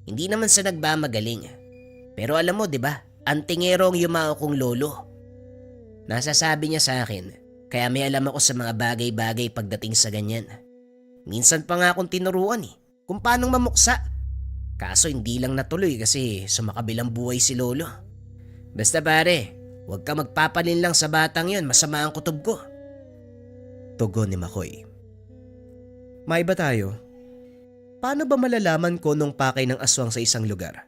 Hindi naman sa nagmamagaling. Pero alam mo 'di ba, ang tingero ang yumao kong lolo. Nasasabi niya sa akin, kaya may alam ako sa mga bagay-bagay pagdating sa ganyan. Minsan pa nga akong tinuruan eh, kung paanong mamuksa. Kaso hindi lang natuloy kasi sumakabilang buhay si lolo. Basta pare, huwag ka magpapalin lang sa batang yon, masama ang kutob ko. Tugon ni Makoy. May ba tayo? Paano ba malalaman ko nung pakay ng aswang sa isang lugar?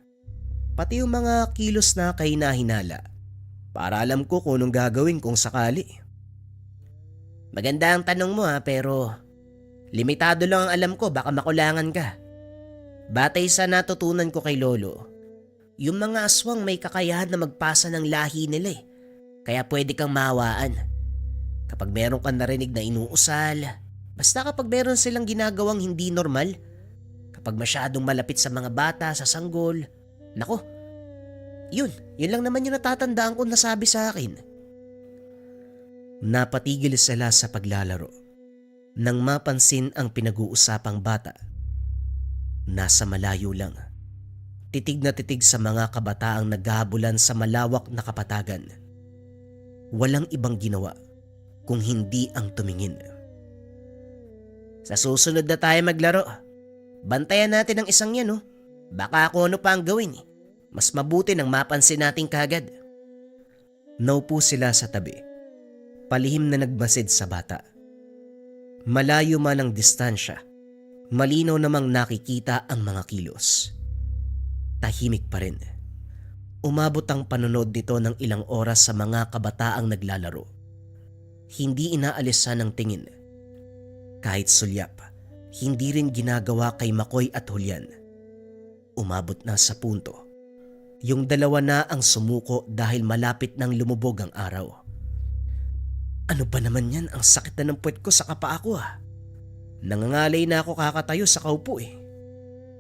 Pati yung mga kilos na kahina-hinala. Para alam ko kung anong gagawin kung sakali. Maganda ang tanong mo pero limitado lang ang alam ko, baka makulangan ka. Batay sa natutunan ko kay Lolo, yung mga aswang may kakayahan na magpasa ng lahi nila eh. Kaya pwede kang mahawaan. Kapag meron kang narinig na inuusal, basta kapag meron silang ginagawang hindi normal, kapag masyadong malapit sa mga bata, sa sanggol, nako, yun lang naman yung natatandaan ko nasabi sa akin. Napatigil sila sa paglalaro nang mapansin ang pinag-uusapang bata. Nasa malayo lang, titig na titig sa mga kabataang naghahabulan sa malawak na kapatagan. Walang ibang ginawa kung hindi ang tumingin. Sa susunod na tayo maglaro, bantayan natin ang isang yan oh. Baka ako ano pa ang gawin eh. Mas mabuti nang mapansin natin kagad. Naupo sila sa tabi, palihim na nagmasid sa bata. Malayo man ang distansya, malinaw namang nakikita ang mga kilos. Tahimik pa rin. Umabot ang panonood nito ng ilang oras sa mga kabataang naglalaro. Hindi inaalisan ng tingin. Kahit sulyap, hindi rin ginagawa kay Makoy at Julian. Umabot na sa punto. Yung dalawa na ang sumuko dahil malapit nang lumubog ang araw. Ano ba naman yan? Ang sakit na ng puwet ko sa kapaa ko ah. Nangangalay na ako kakatayo sa kaupo eh.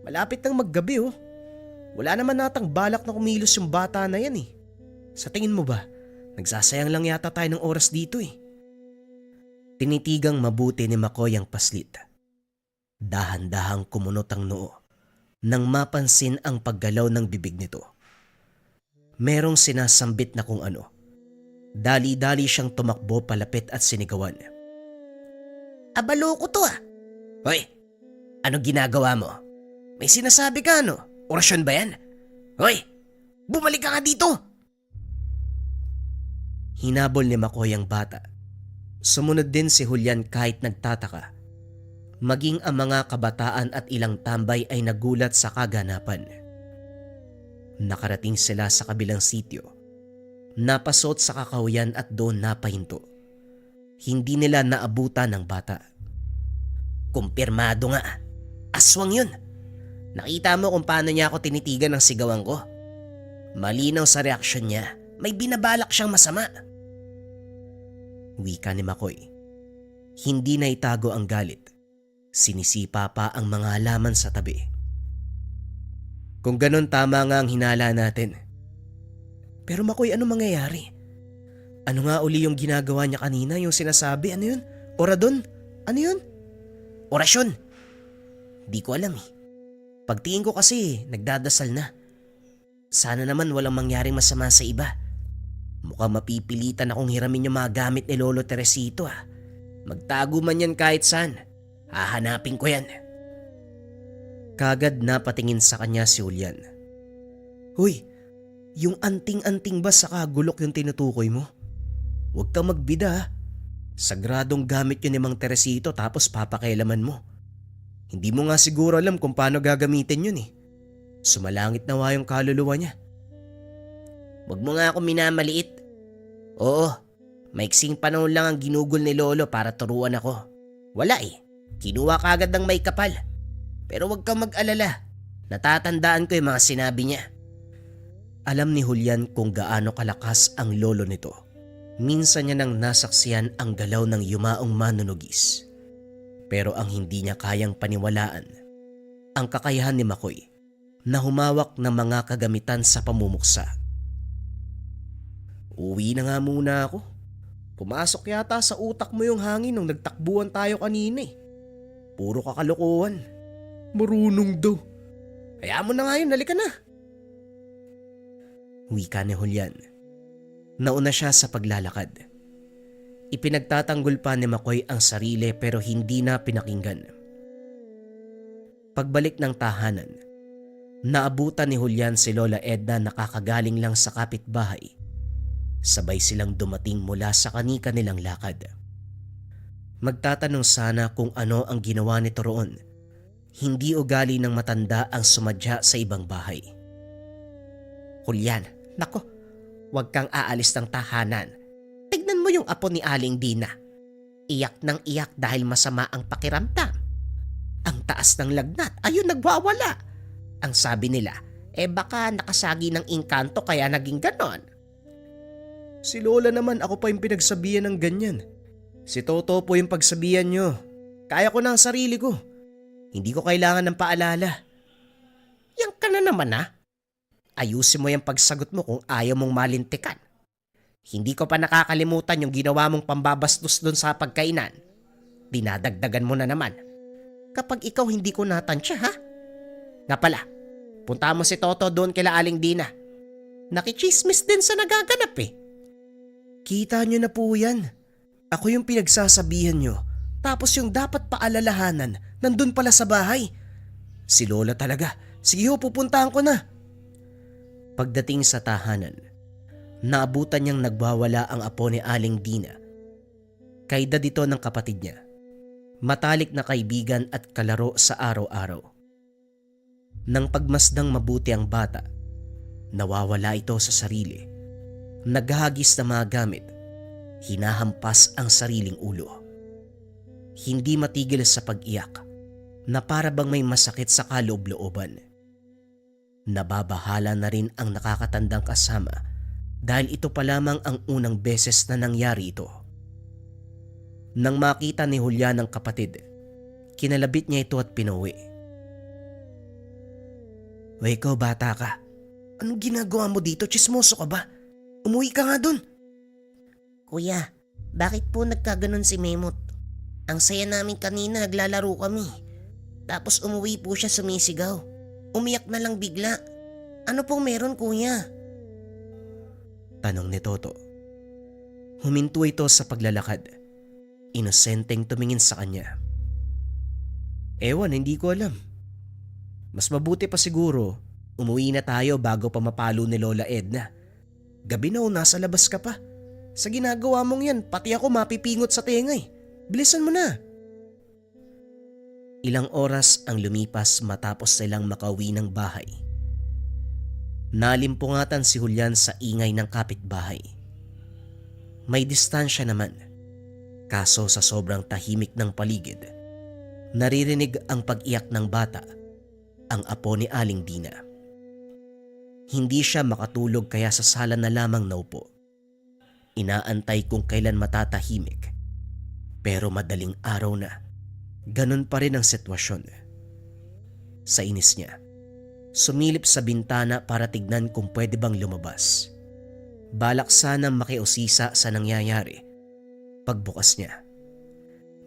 Malapit nang maggabi oh. Wala naman natang balak na kumilos yung bata na yan eh. Sa tingin mo ba, nagsasayang lang yata tayo ng oras dito eh. Tinitigang mabuti ni Makoy ang paslit. Dahan-dahang kumunot ang noo nang mapansin ang paggalaw ng bibig nito. Merong sinasambit na kung ano. Dali-dali siyang tumakbo palapit at sinigawan. Abalo ko to ah. Hoy, ano ginagawa mo? May sinasabi ka ano? Orasyon ba yan? Hoy, bumalik ka nga dito! Hinabol ni Makoy ang bata. Sumunod din si Julian kahit nagtataka. Maging ang mga kabataan at ilang tambay ay nagulat sa kaganapan. Nakarating sila sa kabilang sitio. Napasot sa kakahuyan at doon napahinto. Hindi nila naabutan ng bata. Kumpirmado nga, aswang yun. Nakita mo kung paano niya ako tinitigan ng sigawan ko. Malinaw sa reaksyon niya, may binabalak siyang masama. Wika ni Makoy. Hindi na itago ang galit. Sinisipa pa ang mga halaman sa tabi. Kung ganon tama nga ang hinala natin. Pero Makoy, ano mangyayari? Ano nga uli yung ginagawa niya kanina, yung sinasabi? Ano yun? Oradon? Ano yun? Orasyon. Di ko alam eh. Pagtingin ko kasi nagdadasal na. Sana naman walang mangyaring masama sa iba. Mukhang mapipilitan akong hiramin yung mga gamit ni Lolo Teresito ah. Magtago man yan kahit saan. Hahanapin ko yan. Kagad napatingin sa kanya si Julian. Hoy, yung anting-anting ba sa kagulok yung tinutukoy mo? Huwag kang magbida ah. Sagradong gamit yun ni Mang Teresito tapos papakailaman mo. Hindi mo nga siguro alam kung paano gagamitin yun eh. Sumalangit na wa yung kaluluwa niya. Huwag mo nga ako minamaliit. Oo, maiksing panahon lang ang ginugol ni Lolo para turuan ako. Wala eh, kinuha kagad ng may kapal. Pero huwag kang mag-alala, natatandaan ko yung mga sinabi niya. Alam ni Julian kung gaano kalakas ang lolo nito. Minsan niya nang nasaksiyan ang galaw ng yumaong manunugis. Pero ang hindi niya kayang paniwalaan, ang kakayahan ni Makoy na humawak ng mga kagamitan sa pamumuksa. Uwi na nga muna ako. Pumasok yata sa utak mo yung hangin nung nagtakbuhan tayo kanina eh. Puro kakalokohan. Marunong daw. Kaya mo na nga yun, halika na. Wika ni Julian. Nauna siya sa paglalakad. Ipinagtatanggol pa ni Makoy ang sarili pero hindi na pinakinggan. Pagbalik ng tahanan, naabutan ni Julian si Lola Edna na kakagaling lang sa kapitbahay. Sabay silang dumating mula sa kanika nilang lakad. Magtatanong sana kung ano ang ginawa nito roon. Hindi ugali ng matanda ang sumadya sa ibang bahay. Julian, nako, huwag kang aalis ng tahanan. Tignan mo yung apo ni Aling Dina. Iyak ng iyak dahil masama ang pakiramdam. Ang taas ng lagnat, ayun nagwawala. Ang sabi nila, baka nakasagi ng engkanto kaya naging ganon. Si Lola naman ako pa yung pinagsabihan ng ganyan. Si Toto po yung pagsabihan nyo. Kaya ko na ang sarili ko. Hindi ko kailangan ng paalala. Yan ka na naman ha. Ayusin mo yung pagsagot mo kung ayaw mong malintikan. Hindi ko pa nakakalimutan yung ginawa mong pambabastos dun sa pagkainan. Dinadagdagan mo na naman. Kapag ikaw hindi ko natansya ha? Nga pala, punta mo si Toto doon kila Aling Dina. Nakichismis din sa nagaganap eh. Kita nyo na po yan. Ako yung pinagsasabihan nyo. Tapos yung dapat paalalahanan, nandun pala sa bahay. Si Lola talaga. Sige ho, pupuntahan ko na. Pagdating sa tahanan, naabutan niyang nagwawala ang apo ni Aling Dina. Kaedad ito ng kapatid niya. Matalik na kaibigan at kalaro sa araw-araw. Nang pagmasdang mabuti ang bata, nawawala ito sa sarili. Naghahagis na mga gamit. Hinahampas ang sariling ulo. Hindi matigil sa pag-iyak na para bang may masakit sa kaloob-looban. Nababahala na rin ang nakakatandang kasama dahil ito pa lamang ang unang beses na nangyari ito. Nang makita ni Julian ang kapatid, kinalabit niya ito at pinuwi. "O ikaw bata ka, anong ginagawa mo dito? Tsismoso ka ba? Umuwi ka nga dun." Kuya, bakit po nagkaganon si Memot? Ang saya namin kanina, naglalaro kami. Tapos umuwi po siya sumisigaw. Umiyak na lang bigla. Ano pong meron, kuya? Tanong ni Toto. Huminto ito sa paglalakad. Inosenteng tumingin sa kanya. Ewan, hindi ko alam. Mas mabuti pa siguro, umuwi na tayo bago pa mapalo ni Lola Edna. Gabi na o nasa labas ka pa. Sa ginagawa mong yan, pati ako mapipingot sa tenga eh. Bilisan mo na. Ilang oras ang lumipas matapos silang makauwi ng bahay. Nalimpungatan si Julian sa ingay ng kapitbahay. May distansya naman. Kaso sa sobrang tahimik ng paligid, naririnig ang pag-iyak ng bata, ang apo ni Aling Dina. Hindi siya makatulog kaya sa sala na lamang naupo. Inaantay kung kailan matatahimik. Pero madaling araw na, ganun pa rin ang sitwasyon. Sa inis niya, sumilip sa bintana para tignan kung pwede bang lumabas. Balak sanang makiusisa sa nangyayari. Pagbukas niya,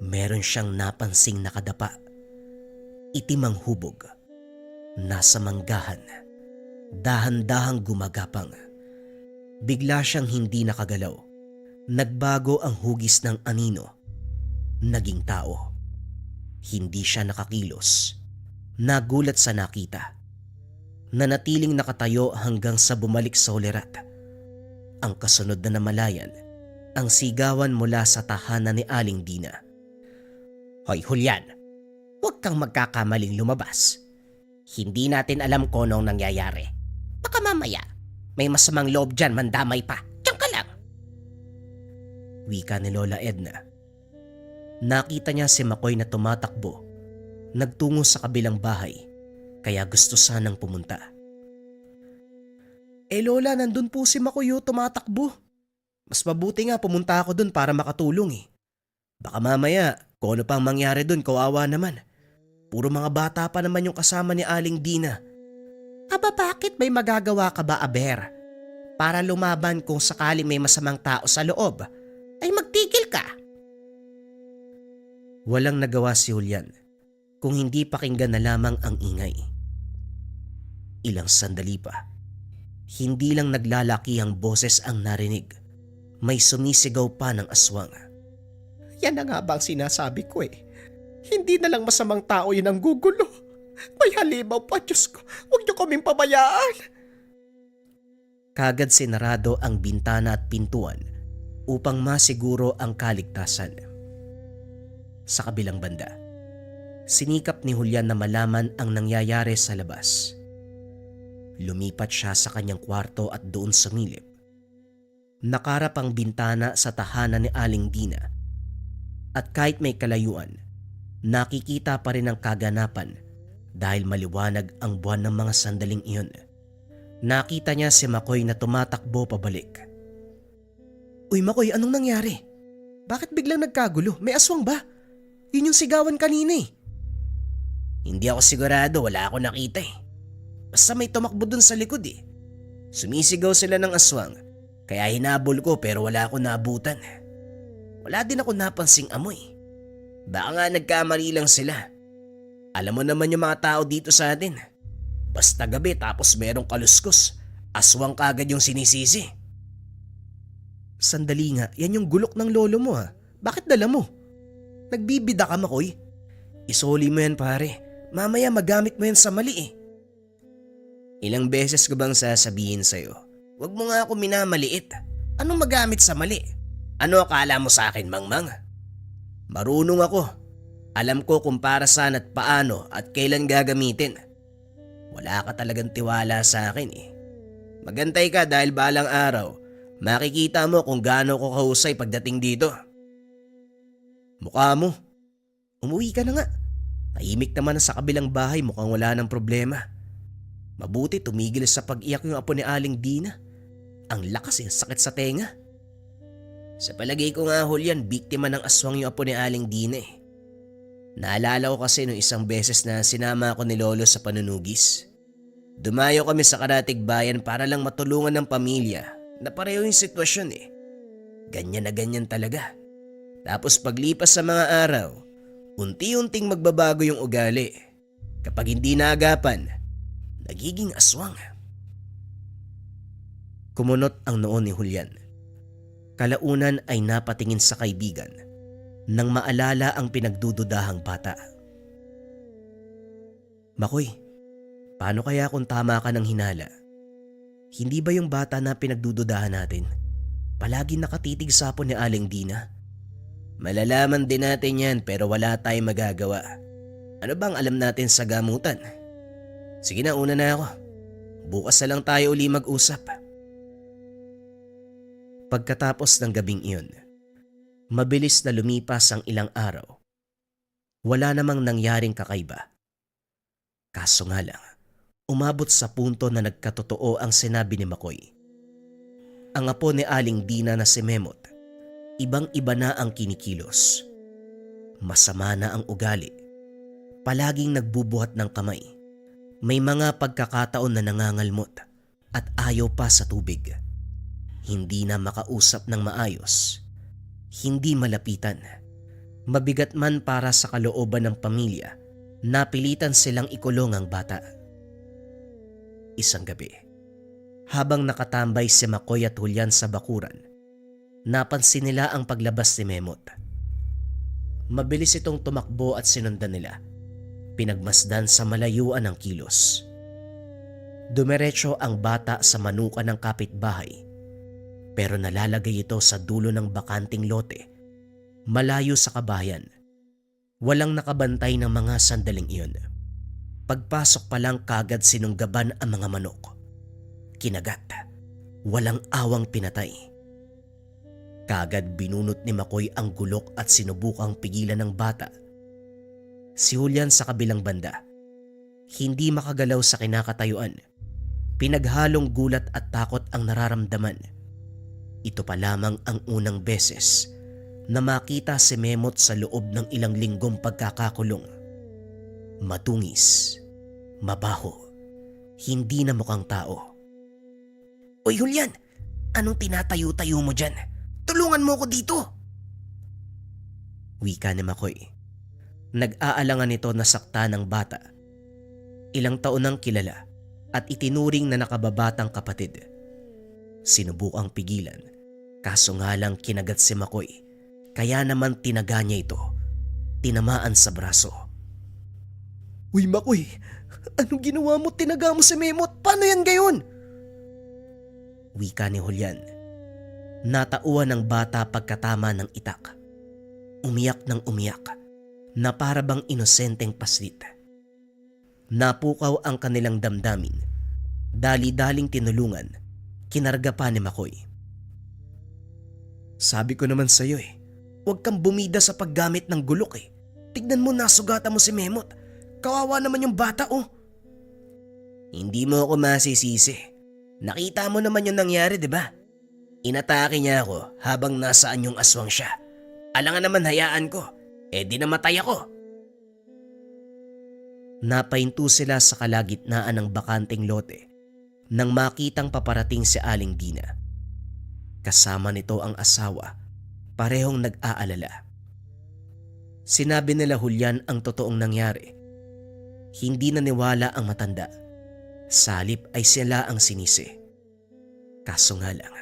meron siyang napansing nakadapa. Itim ang hubog. Nasa manggahan. Dahan-dahang gumagapang. Bigla siyang hindi nakagalaw. Nagbago ang hugis ng anino. Naging tao. Hindi siya nakakilos. Nagulat sa nakita. Nanatiling nakatayo hanggang sa bumalik sa ulirat. Ang kasunod na namalayan, ang sigawan mula sa tahanan ni Aling Dina. Hoy Julian, huwag kang magkakamaling lumabas. Hindi natin alam kung anong nangyayari. Baka mamaya, may masamang loob dyan, mandamay pa. Diyan ka lang. Wika ni Lola Edna. Nakita niya si Makoy na tumatakbo. Nagtungo sa kabilang bahay, kaya gusto sanang pumunta. Lola, nandun po si Makoy tumatakbo. Mas mabuti nga pumunta ako dun para makatulong eh. Baka mamaya, kung ano pang mangyari dun, kawawa naman. Puro mga bata pa naman yung kasama ni Aling Dina. Aba bakit may magagawa ka ba, Aber? Para lumaban kung sakali may masamang tao sa loob, ay magtigil ka. Walang nagawa si Julian kung hindi pakinggan na lamang ang ingay. Ilang sandali pa, hindi lang naglalaki ang boses ang narinig. May sumisigaw pa ng aswang. Yan na nga ba ang sinasabi ko eh. Hindi na lang masamang tao yun ang gugulo. May halimaw pa, Diyos ko. Huwag niyo kaming pabayaan. Kagad sinarado ang bintana at pintuan upang masiguro ang kaligtasan. Sa kabilang banda, sinikap ni Julian na malaman ang nangyayari sa labas. Lumipat siya sa kanyang kwarto at doon sumilip. Nakarap ang bintana sa tahanan ni Aling Dina. At kahit may kalayuan, nakikita pa rin ang kaganapan dahil maliwanag ang buwan ng mga sandaling iyon. Nakita niya si Makoy na tumatakbo pabalik. Uy Makoy, anong nangyari? Bakit biglang nagkagulo? May aswang ba? Yun yung sigawan kanina eh. Hindi ako sigurado, wala ako nakita eh. Basta may tumakbo dun sa likod eh. Sumisigaw sila ng aswang, kaya hinabol ko pero wala ako naabutan. Wala din ako napansing amoy. Baka nga nagkamali lang sila. Alam mo naman yung mga tao dito sa atin. Basta gabi tapos merong kaluskos, aswang kagad yung sinisisi. Sandali nga, yan yung gulok ng lolo mo ha. Bakit dala mo? Nagbibida ka Makoy? Isoli mo yan pare. Mamaya magamit mo yan sa mali eh. Ilang beses ko bang sasabihin sa'yo, huwag mo nga ako minamaliit. Anong magamit sa mali? Ano akala mo sa akin, Mangmang? Marunong ako. Alam ko kung para saan at paano at kailan gagamitin. Wala ka talagang tiwala sa akin eh. Magantay ka dahil balang araw, makikita mo kung gaano ko kahusay pagdating dito. Mukha mo. Umuwi ka na nga. Tahimik naman sa kabilang bahay, mukhang wala ng problema. Mabuti tumigil sa pag-iyak yung apo ni Aling Dina. Ang lakas sakit sa tenga. Sa palagay ko nga Julian, biktima ng aswang yung apo ni Aling Dina eh. Naalala ko kasi nung isang beses na sinama ako ni Lolo sa panunugis. Dumayo kami sa karatig bayan para lang matulungan ng pamilya na pareho yung sitwasyon eh. Ganyan na ganyan talaga. Tapos paglipas sa mga araw, unti-unting magbabago yung ugali. Kapag hindi naagapan, nagiging aswang. Kumunot ang noon ni Julian. Kalaunan ay napatingin sa kaibigan nang maalala ang pinagdududahang bata. Makoy, paano kaya kung tama ka ng hinala? Hindi ba yung bata na pinagdududahan natin palagi nakatitig sa apo ni Aling Dina? Malalaman din natin yan pero wala tayong magagawa. Ano bang alam natin sa gamutan? Sige na, una na ako. Bukas na lang tayo uli mag-usap. Pagkatapos ng gabing iyon, mabilis na lumipas ang ilang araw. Wala namang nangyaring kakaiba. Kaso nga lang, umabot sa punto na nagkatotoo ang sinabi ni Makoy. Ang apo ni Aling Dina na si Memot, ibang-iba na ang kinikilos. Masama na ang ugali. Palaging nagbubuhat ng kamay. May mga pagkakataon na nangangalmot at ayaw pa sa tubig. Hindi na makausap ng maayos. Hindi malapitan. Mabigat man para sa kalooban ng pamilya, napilitan silang ikulong ang bata. Isang gabi, habang nakatambay si Makoy at Julian sa bakuran, napansin nila ang paglabas ni Memot. Mabilis itong tumakbo at sinundan nila. Pinagmasdan sa malayuan ng kilos. Dumiretso ang bata sa manukan ng kapitbahay, pero nalalagay ito sa dulo ng bakanting lote, malayo sa kabayan. Walang nakabantay ng mga sandaling iyon. Pagpasok pa lang kagad sinunggaban ang mga manok. Kinagat, walang awang pinatay. Kagad binunot ni Makoy ang gulok at sinubukang pigilan ng bata. Si Julian sa kabilang banda, hindi makagalaw sa kinakatayuan. Pinaghalong gulat at takot ang nararamdaman. Ito pa lamang ang unang beses na makita si Memot sa loob ng ilang linggong pagkakakulong. Matungis, mabaho, hindi na mukhang tao. Uy Julian, anong tinatayo-tayo mo dyan? Tulungan mo ko dito! Wika ni Makoy. Nag-aalangan nito na sakta ng bata. Ilang taon nang kilala at itinuring na nakababatang kapatid. Sinubukang pigilan, kaso nga lang kinagat si Makoy, kaya naman tinaga niya ito. Tinamaan sa braso. Uy Makoy, anong ginawa mo? Tinaga mo si Memot? Paano yan gayon? Wika ni Julian. Natauan ng bata pagkatama ng itak. Umiyak ng umiyak na para bang inosenteng paslit. Napukaw ang kanilang damdamin. Dali-daling tinulungan. Kinarga pa ni Makoy. Sabi ko naman sa'yo Huwag kang bumida sa paggamit ng gulok eh. Tignan mo, nasugatan mo si Memot. Kawawa naman yung bata oh. Hindi mo ako masisisi. Nakita mo naman yung nangyari, di ba? Inatake niya ako habang nasaan yung aswang siya. Alangan naman hayaan ko. Di namatay ako. Napahinto sila sa kalagitnaan ng bakanteng lote nang makitang paparating si Aling Dina. Kasama nito ang asawa, parehong nag-aalala. Sinabi nila Julian ang totoong nangyari. Hindi naniwala ang matanda. Salip ay sila ang sinisi. Kaso nga lang,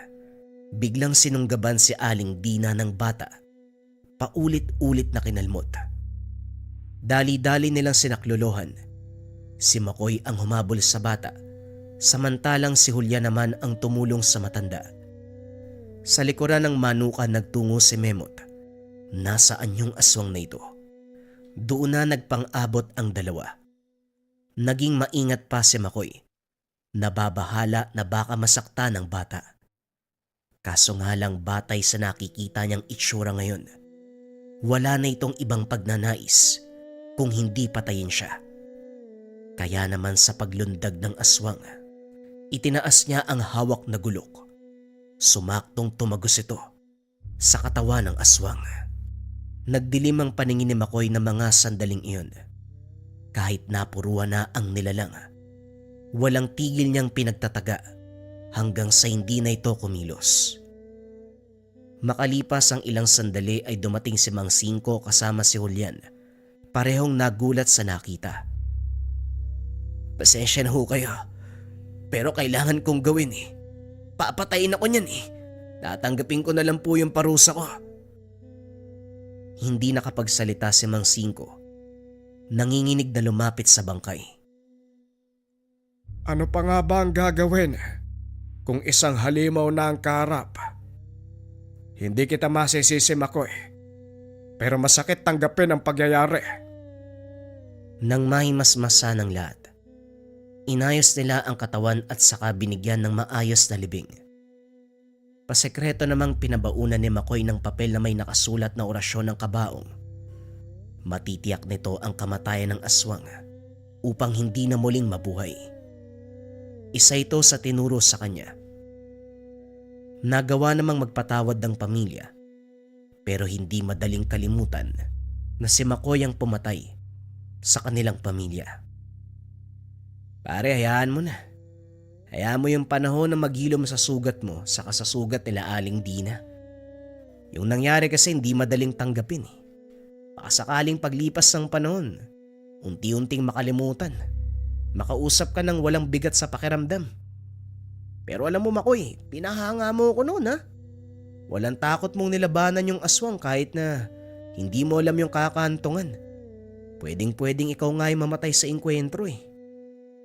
biglang sinunggaban si Aling Dina ng bata. Paulit-ulit na kinalmot. Dali-dali nilang sinaklolohan. Si Makoy ang humabol sa bata, samantalang si Julian naman ang tumulong sa matanda. Sa likuran ng manukan nagtungo si Memot. Nasaan yung aswang na ito? Doon na nagpang-abot ang dalawa. Naging maingat pa si Makoy. Nababahala na baka masakta ng bata. Kaso nga lang batay sa nakikita niyang itsura ngayon, wala na itong ibang pagnanais kung hindi patayin siya. Kaya naman sa paglundag ng aswang, itinaas niya ang hawak na gulok. Sumaktong tumagos ito sa katawan ng aswang. Nagdilim ang paningin ni Makoy na mga sandaling iyon. Kahit napuruan na ang nilalang, walang tigil niyang pinagtataga hanggang sa hindi na ito kumilos. Makalipas ang ilang sandali ay dumating si Mang Singko kasama si Julian. Parehong nagulat sa nakita. Pasensya na ho kayo. Pero kailangan kong gawin eh. Papatayin ako niyan eh. Tatanggapin ko na lang po yung parusa ko. Hindi nakapagsalita si Mang Singko. Nanginginig na lumapit sa bangkay. Ano pa nga ba ang gagawin kung isang halimaw na ang kaharap? Hindi kita masisisi, Makoy. Pero masakit tanggapin ang pagyayari. Nang mahimasmasa ng lahat, inayos nila ang katawan at saka binigyan ng maayos na libing. Pasekreto namang pinabaunan ni Makoy ng papel na may nakasulat na orasyon ng kabaong. Matitiyak nito ang kamatayan ng aswang upang hindi na muling mabuhay. Isa ito sa tinuro sa kanya. Nagawa namang magpatawad ng pamilya, pero hindi madaling kalimutan na si Makoy ang pumatay sa kanilang pamilya. Pare, hayaan mo na. Hayaan mo yung panahon na maghilom sa sugat mo saka sa sugat nila Aling Dina. Yung nangyari kasi hindi madaling tanggapin eh. Baka sakaling paglipas ng panahon, unti-unting makalimutan. Makausap ka ng walang bigat sa pakiramdam. Pero alam mo Makoy, pinahanga mo ko noon ha. Walang takot mong nilabanan yung aswang kahit na hindi mo alam yung kakantungan. Pwedeng ikaw nga yung mamatay sa inkwentro eh.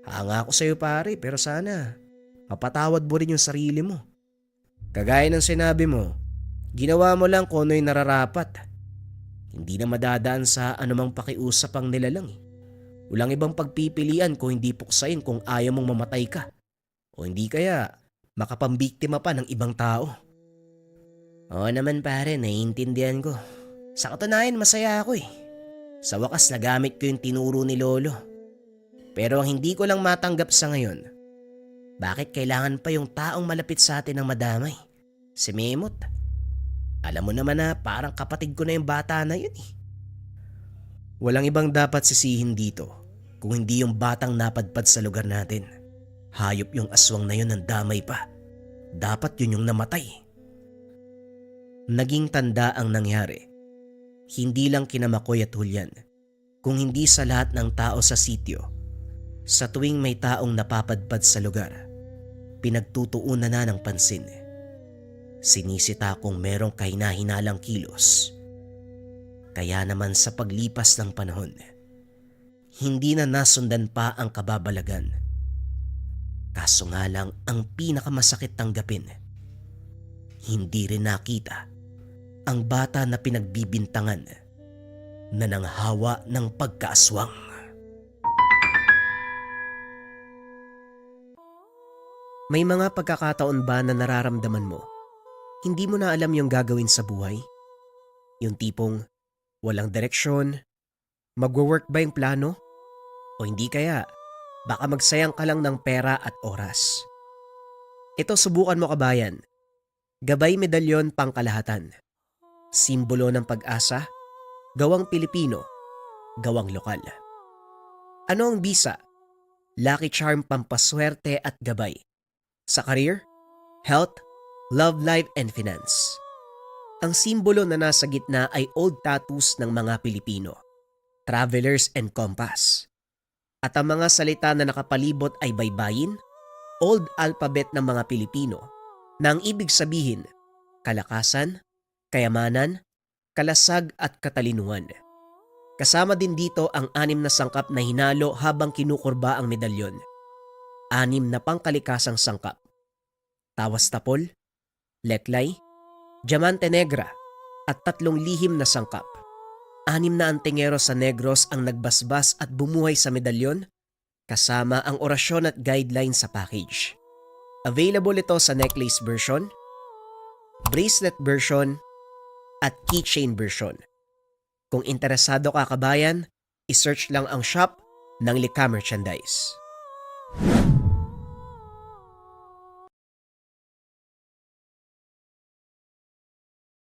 Hanga ako sa'yo pare pero sana mapatawad mo rin yung sarili mo. Kagaya ng sinabi mo, ginawa mo lang kung ano yung nararapat. Hindi na madadaan sa anumang pakiusap ang nilalang eh. Walang ibang pagpipilian kung hindi puksain kung ayaw mong mamatay ka. O hindi kaya makapambiktima pa ng ibang tao. Oo naman pare, naiintindihan ko. Sa katunayan masaya ako eh. Sa wakas nagamit ko yung tinuro ni Lolo. Pero ang hindi ko lang matanggap sa ngayon, bakit kailangan pa yung taong malapit sa atin ang madamay? Si Memot. Alam mo naman na parang kapatid ko na yung bata na yun eh. Walang ibang dapat sisihin dito kung hindi yung batang napadpad sa lugar natin. Hayop yung aswang na yun ng damay pa. Dapat yun yung namatay. Naging tanda ang nangyari. Hindi lang kina Makoy at Julian, kung hindi sa lahat ng tao sa sityo. Sa tuwing may taong napapadpad sa lugar, pinagtutuunan na ng pansin. Sinisita kung merong kahina-hinalang kilos. Kaya naman sa paglipas ng panahon, hindi na nasundan pa ang kababalagan. Kaso nga lang ang pinakamasakit tanggapin, hindi rin nakita ang bata na pinagbibintangan na nanghawa ng pagkaaswang. May mga pagkakataon ba na nararamdaman mo, hindi mo na alam yung gagawin sa buhay? Yung tipong walang direksyon, magwo-work ba yung plano? O hindi kaya, baka magsayang ka lang ng pera at oras. Ito subukan mo kabayan. Gabay medalyon pangkalahatan. Simbolo ng pag-asa, gawang Pilipino, gawang lokal. Ano ang bisa? Lucky charm pampaswerte at gabay. Sa career, health, love life and finance. Ang simbolo na nasa gitna ay old tattoos ng mga Pilipino, travelers and compass. At ang mga salita na nakapalibot ay baybayin, old alphabet ng mga Pilipino, na ang ibig sabihin, kalakasan, kayamanan, kalasag at katalinuhan. Kasama din dito ang 6 na sangkap na hinalo habang kinukurba ang medalyon. 6 na pangkalikasang sangkap. Tawas tapol, leklay, diamante negra at 3 lihim na sangkap. 6 na antingero sa Negros ang nagbasbas at bumuhay sa medalyon, kasama ang orasyon at guideline sa package. Available ito sa necklace version, bracelet version, at keychain version. Kung interesado ka kabayan, isearch lang ang shop ng Lika Merchandise.